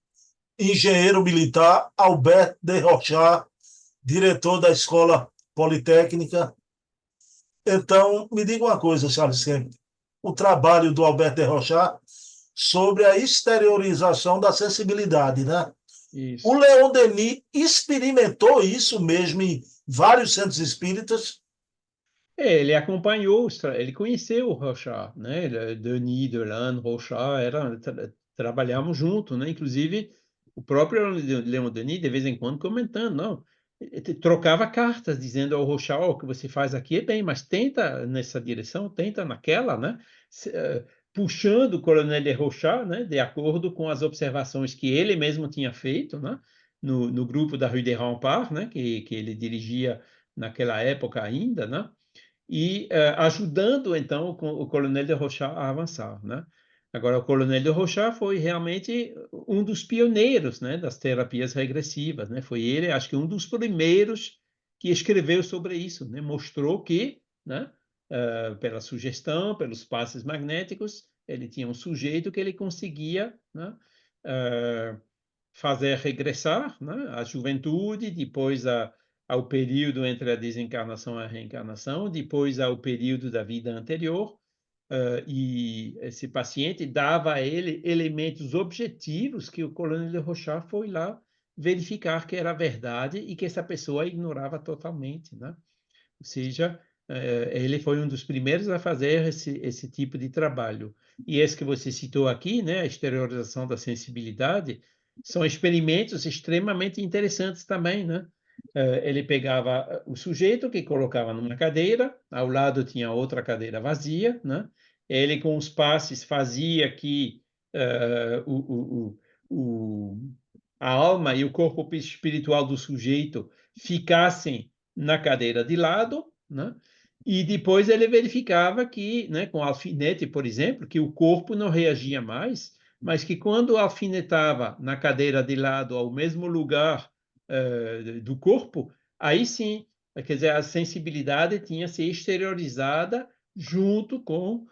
engenheiro militar Albert de Rochat, diretor da Escola Politécnica. Então, me diga uma coisa, Charles Kemp, o trabalho do Albert de Rochat sobre a exteriorização da sensibilidade, né? O Isso. Leon Denis experimentou isso mesmo em vários centros espíritas. Ele acompanhou, ele conheceu o Rochat, né? Denis, Delane, Rochat, trabalhamos juntos, né? Inclusive, o próprio Leon Denis, de vez em quando, comentando, não, ele trocava cartas, dizendo ao Rochat, oh, o que você faz aqui é bem, mas tenta nessa direção, tenta naquela, né? Puxando o Coronel de Rochat, né? De acordo com as observações que ele mesmo tinha feito, né? No grupo da Rue des Remparts, né? Que ele dirigia naquela época ainda, né? E ajudando, então, o Coronel de Rochat a avançar, né? Agora, o Coronel de Rochat foi realmente um dos pioneiros, né, das terapias regressivas, né? Foi ele, acho que um dos primeiros que escreveu sobre isso, né? Mostrou que, né, pela sugestão, pelos passes magnéticos, Ele tinha um sujeito que ele conseguia, né, fazer regressar, né, a juventude, depois ao período entre a desencarnação e a reencarnação, depois ao período da vida anterior, e esse paciente dava a ele elementos objetivos que o Coronel de Rochard foi lá verificar que era verdade e que essa pessoa ignorava totalmente, né? Ou seja, ele foi um dos primeiros a fazer esse tipo de trabalho. E esse que você citou aqui, né, a exteriorização da sensibilidade, são experimentos extremamente interessantes também, né? Ele pegava o sujeito que colocava numa cadeira, ao lado tinha outra cadeira vazia, né? Ele com os passes fazia que a alma e o corpo espiritual do sujeito ficassem na cadeira de lado, né? E depois ele verificava que, né, com alfinete, por exemplo, que o corpo não reagia mais, mas que quando alfinetava na cadeira de lado ao mesmo lugar do corpo, aí sim, quer dizer, a sensibilidade tinha se exteriorizada junto com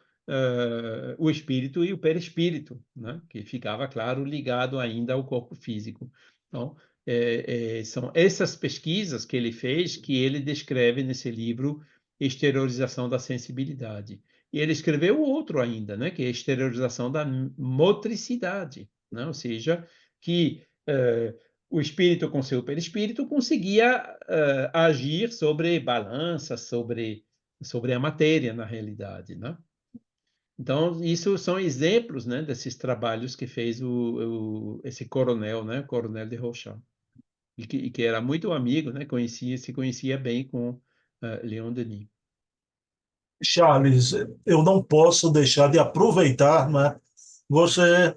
o espírito e o perispírito, né? Que ficava, claro, ligado ainda ao corpo físico. Então, são essas pesquisas que ele fez que ele descreve nesse livro Exteriorização da Sensibilidade. E ele escreveu outro ainda, né? Que é a exteriorização da motricidade, né? Ou seja, que o espírito com seu perispírito conseguia agir sobre balanças, sobre a matéria na realidade, né? Então, isso são exemplos, né, desses trabalhos que fez esse coronel, né, o Coronel de Rochard, e que era muito amigo, né, se conhecia bem com Leon Denis. Charles, eu não posso deixar de aproveitar, né? Você é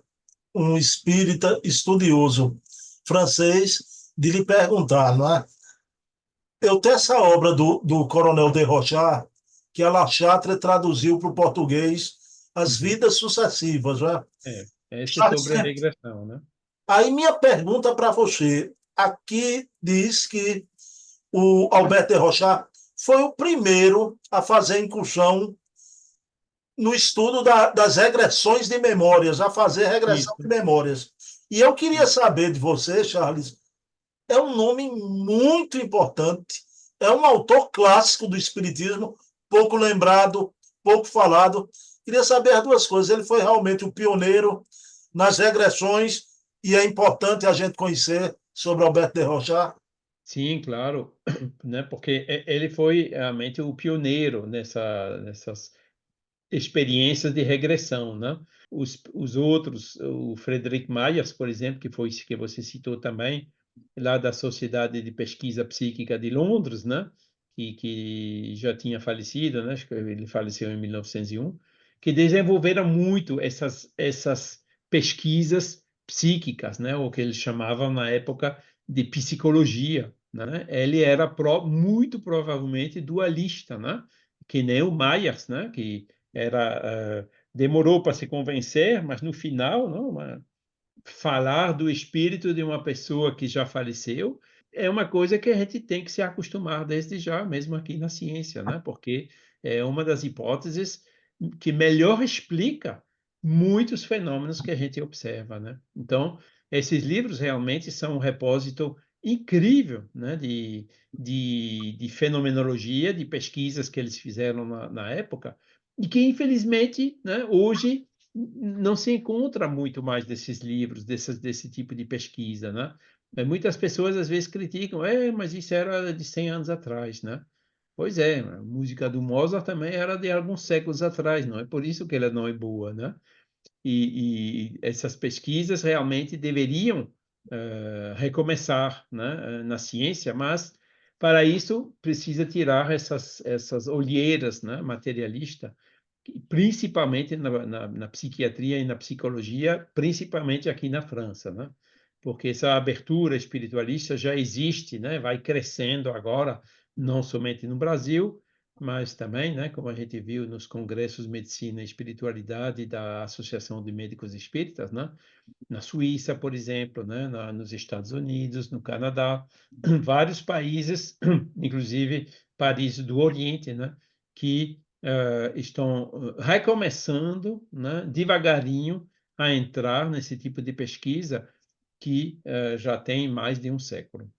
um espírita estudioso francês, de lhe perguntar, não é? Eu tenho essa obra do Coronel de Rochard, que a La Chatre traduziu para o português, As Uhum. Vidas Sucessivas, não é? Esse é Charles, sobre a regressão, né? aí minha pergunta para você, aqui diz que o Albert de Rochard foi o primeiro a fazer incursão no estudo das regressões de memórias, a fazer regressão de Isso. memórias. E eu queria Isso. saber de você, Charles, é um nome muito importante, é um autor clássico do Espiritismo, pouco lembrado, pouco falado. Queria saber as duas coisas. Ele foi realmente o pioneiro nas regressões e é importante a gente conhecer sobre Alberto de Rochard. Sim, claro, né? Porque ele foi realmente o pioneiro nessas experiências de regressão, né? Os outros, o Frederic Myers, por exemplo, que foi que você citou também, lá da Sociedade de Pesquisa Psíquica de Londres, né? Que já tinha falecido, né? Acho que ele faleceu em 1901, que desenvolveram muito essas pesquisas psíquicas, né? O que eles chamavam na época de psicologia, né? Ele era muito provavelmente dualista, né? Que nem o Myers, né? Que demorou para se convencer, mas no final, não, falar do espírito de uma pessoa que já faleceu é uma coisa que a gente tem que se acostumar desde já, mesmo aqui na ciência, né? Porque é uma das hipóteses que melhor explica muitos fenômenos que a gente observa, né? Então, esses livros realmente são um repósito incrível, né? De fenomenologia, de pesquisas que eles fizeram na época, e que, infelizmente, né, hoje não se encontra muito mais desses livros, desse tipo de pesquisa, né? Muitas pessoas às vezes criticam, mas isso era de 100 anos atrás, né? Pois é, a música do Mozart também era de alguns séculos atrás, não é por isso que ela não é boa, né? E essas pesquisas realmente deveriam recomeçar, né, na ciência, mas para isso precisa tirar essas olheiras, né, materialistas, principalmente na psiquiatria e na psicologia, principalmente aqui na França, né? Porque essa abertura espiritualista já existe, né? Vai crescendo agora, não somente no Brasil, mas também, né, como a gente viu nos congressos de Medicina e Espiritualidade da Associação de Médicos Espíritas, né? Na Suíça, por exemplo, né? Nos Estados Unidos, no Canadá, vários países, inclusive países do Oriente, né? Que estão recomeçando, né, devagarinho a entrar nesse tipo de pesquisa que já tem mais de um século.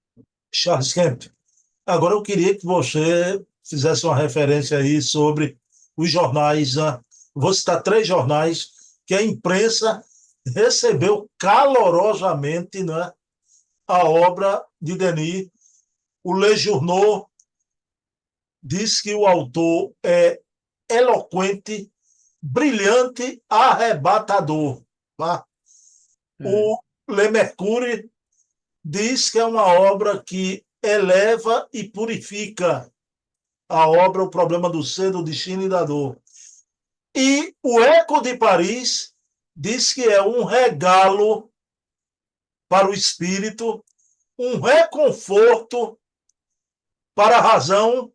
Charles Kemp, agora eu queria que você fizesse uma referência aí sobre os jornais. Né? Vou citar três jornais que a imprensa recebeu calorosamente, né, a obra de Denis. O Le Journaux diz que o autor é eloquente, brilhante, arrebatador. Tá? É, O Le Mercure diz que é uma obra que eleva e purifica a obra O Problema do Ser, do Destino e da Dor. E o Eco de Paris diz que é um regalo para o espírito, um reconforto para a razão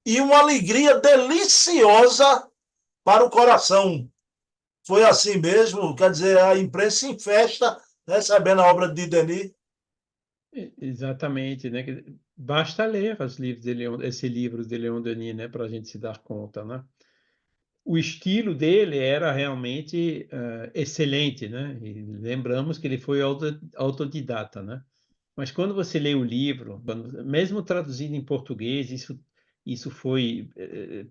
e uma alegria deliciosa para o coração. Foi assim mesmo? Quer dizer, a imprensa em festa recebendo a obra de Denis. exatamente, né? Basta ler os livros de esse livro de Leon Denis, né, para a gente se dar conta, né? O estilo dele era realmente excelente, né? E lembramos que ele foi autodidata, né? Mas quando você lê o livro, mesmo traduzido em português, isso foi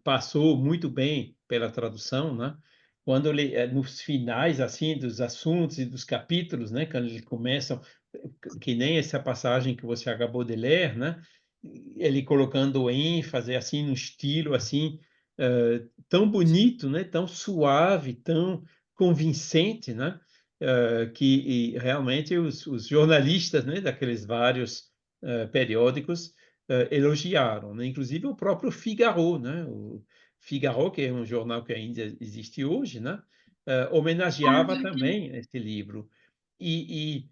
passou muito bem pela tradução, né? Quando ele, nos finais assim dos assuntos e dos capítulos, né? Quando eles começam, que nem essa passagem que você acabou de ler, né? Ele colocando ênfase assim no estilo assim tão bonito, né? Tão suave, tão convincente, né? Que realmente os jornalistas, né, daqueles vários periódicos elogiaram, né? Inclusive o próprio Figaro, né? O Figaro, que é um jornal que ainda existe hoje, né? Homenageava também esse livro. E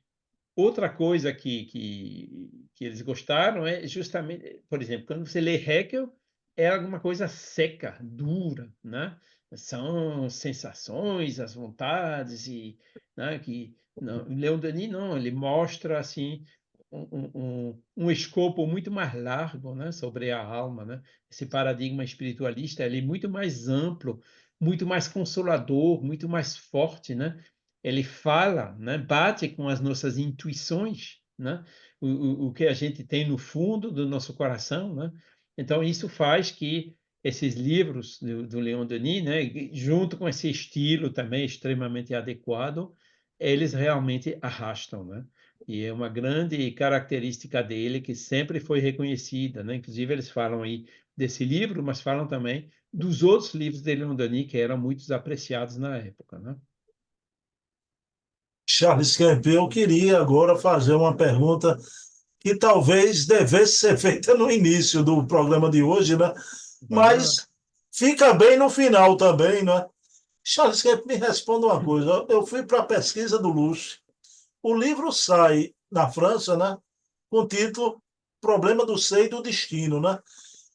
outra coisa que eles gostaram é justamente, por exemplo, quando você lê Hegel, é alguma coisa seca, dura, né? São sensações, as vontades e, né, que não, Leon Denis não, ele mostra assim um escopo muito mais largo, né, sobre a alma, né? Esse paradigma espiritualista, ele é muito mais amplo, muito mais consolador, muito mais forte, né? Ele fala, né, bate com as nossas intuições, né, o que a gente tem no fundo do nosso coração, né? Então isso faz que esses livros do Leon Denis, né, junto com esse estilo também extremamente adequado, eles realmente arrastam, né? E é uma grande característica dele que sempre foi reconhecida, né? Inclusive eles falam aí desse livro, mas falam também dos outros livros de Leon Denis que eram muito apreciados na época, né? Charles Kemp, eu queria agora fazer uma pergunta que talvez devesse ser feita no início do programa de hoje, né? Vamos lá. Mas fica bem no final também, né? Charles Kemp, me responda uma coisa. Eu fui para a pesquisa do Luce. O livro sai na França, né? Com o título Problema do Ser e do Destino, né?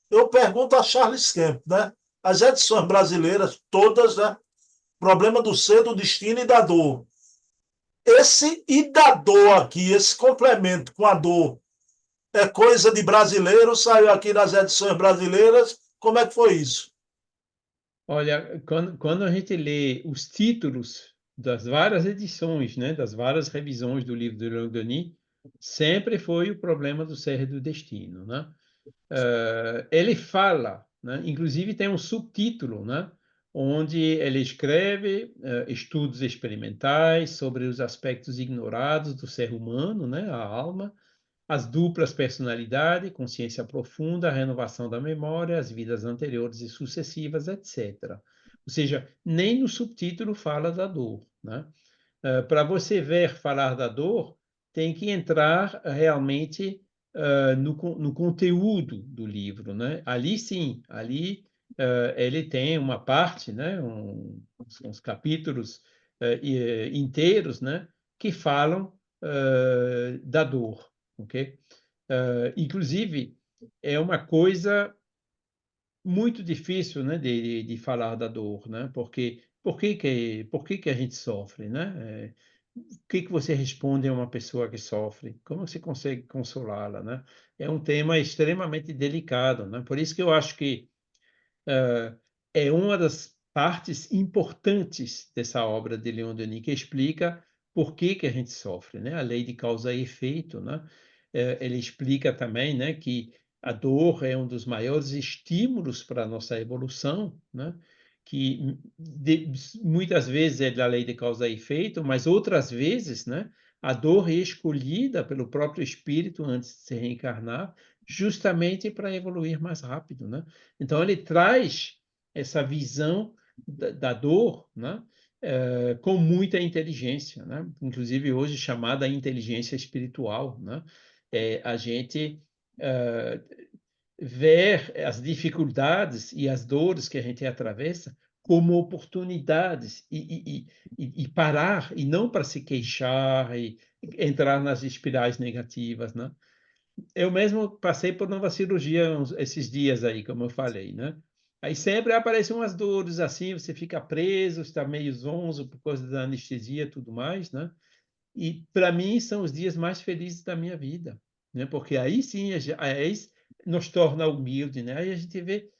Eu pergunto a Charles Kemp, né? As edições brasileiras, todas, né? Problema do Ser, do Destino e da Dor. Esse e da dor aqui, esse complemento com a dor, é coisa de brasileiro, saiu aqui nas edições brasileiras. Como é que foi isso? Olha, quando a gente lê os títulos das várias edições, né, das várias revisões do livro de Leon Denis, sempre foi o problema do ser e do destino, né? Ele fala, né, inclusive tem um subtítulo, né, onde ele escreve estudos experimentais sobre os aspectos ignorados do ser humano, né, a alma, as duplas personalidade, consciência profunda, a renovação da memória, as vidas anteriores e sucessivas, etc. Ou seja, nem no subtítulo fala da dor, né? Para você ver falar da dor, tem que entrar realmente no conteúdo do livro, né? Ali sim, ali ele tem uma parte, né? Uns capítulos inteiros, né? Que falam da dor, ok? Inclusive, é uma coisa muito difícil, né, de falar da dor, né? Porque por que que a gente sofre, né? O que que você responde a uma pessoa que sofre? Como você consegue consolá-la, né? É um tema extremamente delicado, né? Por isso que eu acho que é uma das partes importantes dessa obra de Leon Denis, que explica por que que a gente sofre, né? A lei de causa e efeito, né? Ele explica também, né, que a dor é um dos maiores estímulos para a nossa evolução, né? Que muitas vezes é da lei de causa e efeito, mas outras vezes, né, a dor é escolhida pelo próprio espírito antes de se reencarnar, justamente para evoluir mais rápido, né? Então ele traz essa visão da dor, né? Com muita inteligência, né? Inclusive hoje chamada inteligência espiritual, né? A gente ver as dificuldades e as dores que a gente atravessa como oportunidades e parar, e não para se queixar e entrar nas espirais negativas, né? Eu mesmo passei por nova cirurgia esses dias aí, como eu falei, né? Aí sempre aparecem umas dores assim, você fica preso, está meio zonzo por causa da anestesia e tudo mais, né? E para mim são os dias mais felizes da minha vida, né? Porque aí sim, aí nos torna humilde, né? Aí a gente vê,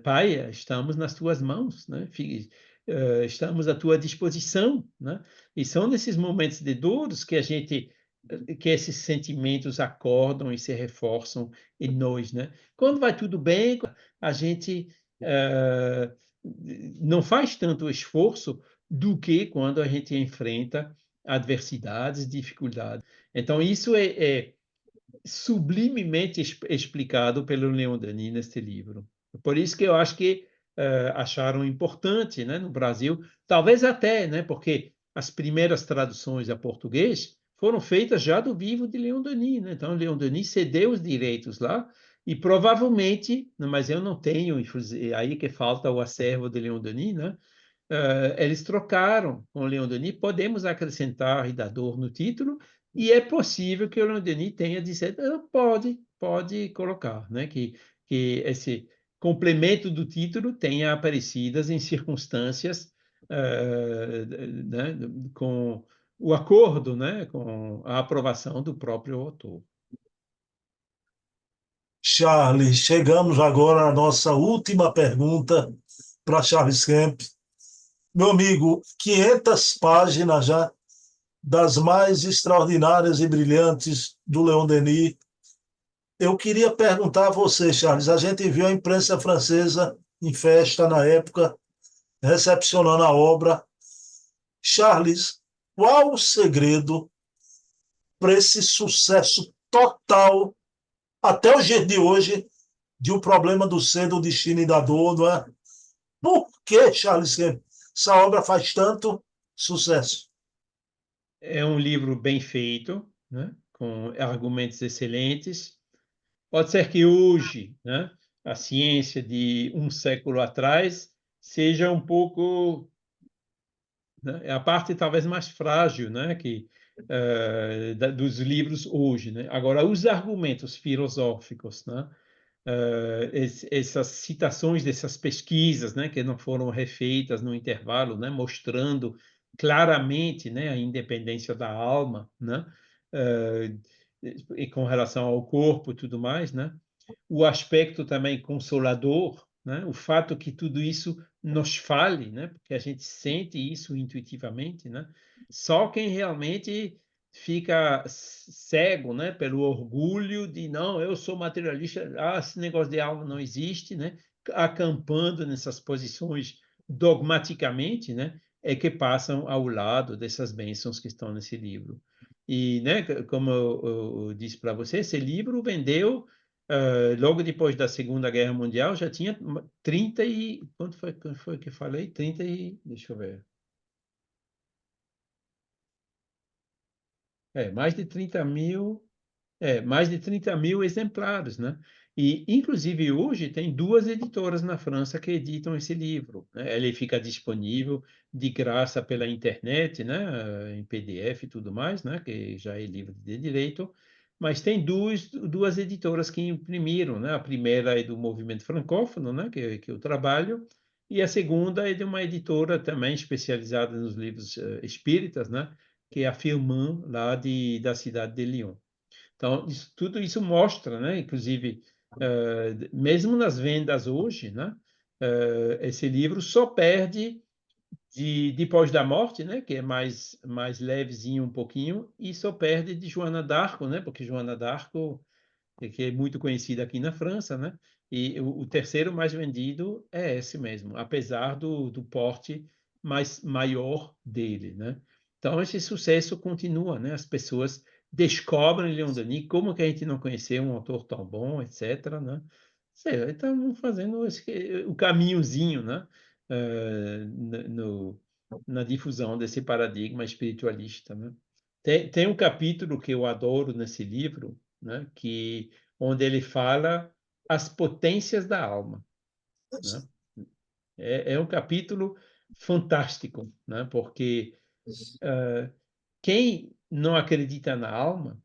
Pai, estamos nas tuas mãos, né? Estamos à tua disposição, né? E são nesses momentos de dores que a gente que esses sentimentos acordam e se reforçam em nós, né? Quando vai tudo bem, a gente não faz tanto esforço do que quando a gente enfrenta adversidades, dificuldades. Então, isso é sublimemente explicado pelo Leon Denis neste livro. Por isso que eu acho que acharam importante, né, no Brasil, talvez até, né, porque as primeiras traduções a português foram feitas já do vivo de Leon Denis, né? Então, Leon Denis cedeu os direitos lá e provavelmente, mas eu não tenho, aí que falta o acervo de Leon Denis, né? Eles trocaram com o Leon Denis, podemos acrescentar Ridador no título, e é possível que o Leon Denis tenha dito, pode colocar, né? Que esse complemento do título tenha aparecido em circunstâncias né, com o acordo, né, com a aprovação do próprio autor. Charles, chegamos agora à nossa última pergunta para Charles Kemp. Meu amigo, 500 páginas já das mais extraordinárias e brilhantes do Leon Denis. Eu queria perguntar a você, Charles, a gente viu a imprensa francesa em festa na época, recepcionando a obra. Charles, qual o segredo para esse sucesso total, até o dia de hoje, de O Problema do Ser, do Destino e da Dor, não é? Por que, Charles, que essa obra faz tanto sucesso? É um livro bem feito, né, com argumentos excelentes. Pode ser que hoje, né, a ciência de um século atrás seja um pouco, né, é a parte talvez mais frágil, né, dos livros hoje, né? Agora, os argumentos filosóficos, né, essas citações dessas pesquisas, né, que não foram refeitas no intervalo, né, mostrando claramente, né, a independência da alma, né, uh, e com relação ao corpo e tudo mais, né, o aspecto também consolador, né, o fato que tudo isso nos fale, né, porque a gente sente isso intuitivamente, né, só quem realmente fica cego, né, pelo orgulho de não, eu sou materialista, esse negócio de alma não existe, né, acampando nessas posições dogmaticamente, né, é que passam ao lado dessas bênçãos que estão nesse livro. E, né, como eu disse para você, esse livro vendeu logo depois da Segunda Guerra Mundial, já tinha 30 e quanto foi que eu falei? 30 e deixa eu ver. Mais de 30 mil, mais de 30 mil exemplares, né? E, inclusive, hoje tem duas editoras na França que editam esse livro, né? Ele fica disponível de graça pela internet, né? Em PDF e tudo mais, né? Que já é livre de direito. Mas tem duas editoras que imprimiram, né? A primeira é do Movimento Francófono, né? Que eu trabalho, e a segunda é de uma editora também especializada nos livros espíritas, né? Que é a Firman, lá da cidade de Lyon. Então, tudo isso mostra, né? Inclusive, mesmo nas vendas hoje, né? esse livro só perde depois da morte, né, que é mais levezinho um pouquinho, e só perde de Joana d'Arco, né, porque Joana d'Arco, que é muito conhecida aqui na França, né, e o terceiro mais vendido é esse mesmo, apesar do porte maior dele, né. Então esse sucesso continua, né, as pessoas descobrem Leon Denis, como que a gente não conheceu um autor tão bom, etc, né. Estamos fazendo o caminhozinho, né, na difusão desse paradigma espiritualista, né? Tem um capítulo que eu adoro nesse livro, né, onde ele fala as potências da alma, né? É um capítulo fantástico, né? Porque quem não acredita na alma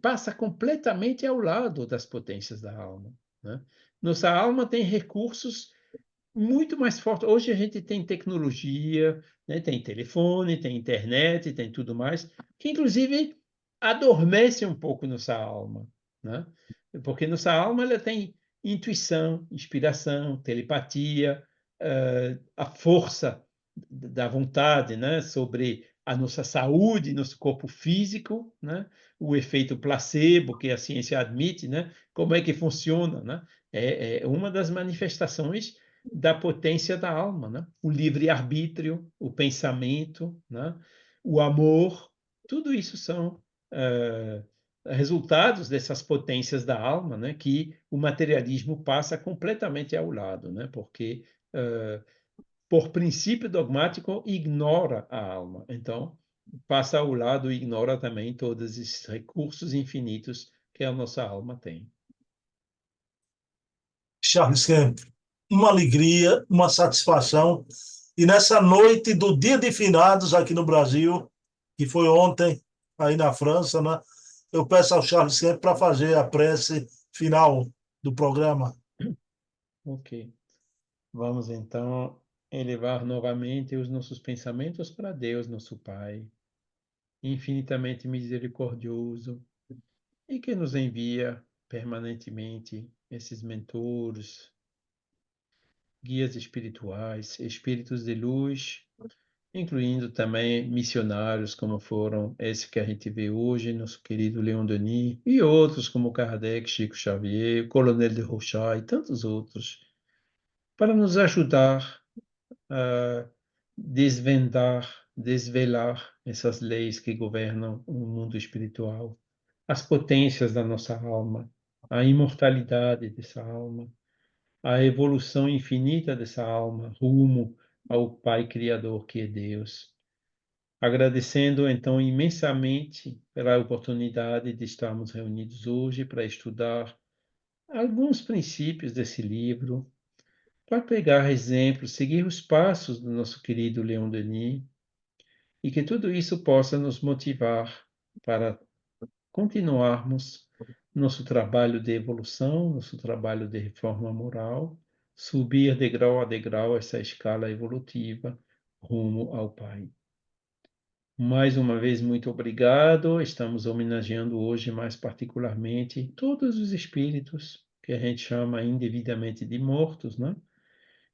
passa completamente ao lado das potências da alma, né? Nossa alma tem recursos muito mais forte. Hoje a gente tem tecnologia, né? Tem telefone, tem internet, tem tudo mais, que inclusive adormece um pouco nossa alma, né? Porque nossa alma ela tem intuição, inspiração, telepatia, a força da vontade, né? Sobre a nossa saúde, nosso corpo físico, né? O efeito placebo que a ciência admite, né? Como é que funciona, né? É uma das manifestações da potência da alma, né? O livre-arbítrio, o pensamento, né? O amor, tudo isso são resultados dessas potências da alma, né? Que o materialismo passa completamente ao lado, né? Porque, por princípio dogmático, ignora a alma. Então, passa ao lado e ignora também todos esses recursos infinitos que a nossa alma tem. Charles Kemp, uma alegria, uma satisfação. E nessa noite do Dia de Finados aqui no Brasil, que foi ontem, aí na França, né? Eu peço ao Charles Kemp para fazer a prece final do programa. Ok. Vamos então elevar novamente os nossos pensamentos para Deus, nosso Pai, infinitamente misericordioso e que nos envia permanentemente esses mentores, guias espirituais, espíritos de luz, incluindo também missionários como foram esse que a gente vê hoje, nosso querido Leon Denis, e outros como Kardec, Chico Xavier, Coronel de Rochat e tantos outros, para nos ajudar a desvelar essas leis que governam o mundo espiritual, as potências da nossa alma, a imortalidade dessa alma, a evolução infinita dessa alma rumo ao Pai Criador que é Deus. Agradecendo então imensamente pela oportunidade de estarmos reunidos hoje para estudar alguns princípios desse livro, para pegar exemplos, seguir os passos do nosso querido Leon Denis, e que tudo isso possa nos motivar para continuarmos nosso trabalho de evolução, nosso trabalho de reforma moral, subir degrau a degrau essa escala evolutiva rumo ao Pai. Mais uma vez, muito obrigado. Estamos homenageando hoje, mais particularmente, todos os espíritos que a gente chama indevidamente de mortos, né?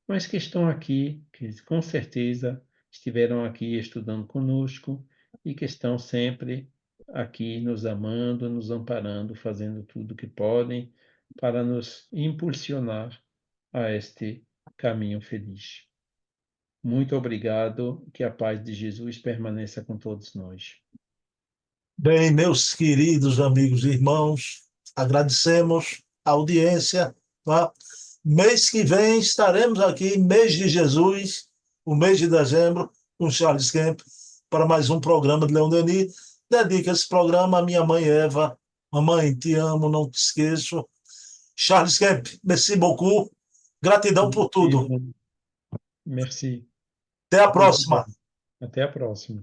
Mas que estão aqui, que com certeza estiveram aqui estudando conosco e que estão sempre aqui nos amando, nos amparando, fazendo tudo o que podem para nos impulsionar a este caminho feliz. Muito obrigado, que a paz de Jesus permaneça com todos nós. Bem, meus queridos amigos e irmãos, agradecemos a audiência. Tá? Mês que vem estaremos aqui, mês de Jesus, o mês de dezembro, com Charles Kemp, para mais um programa de Leon Denis. Dedico esse programa à minha mãe Eva. Mamãe, te amo, não te esqueço. Charles Kemp, merci beaucoup. Gratidão por tudo. Merci. Até a Muito próxima. bom. Até a próxima.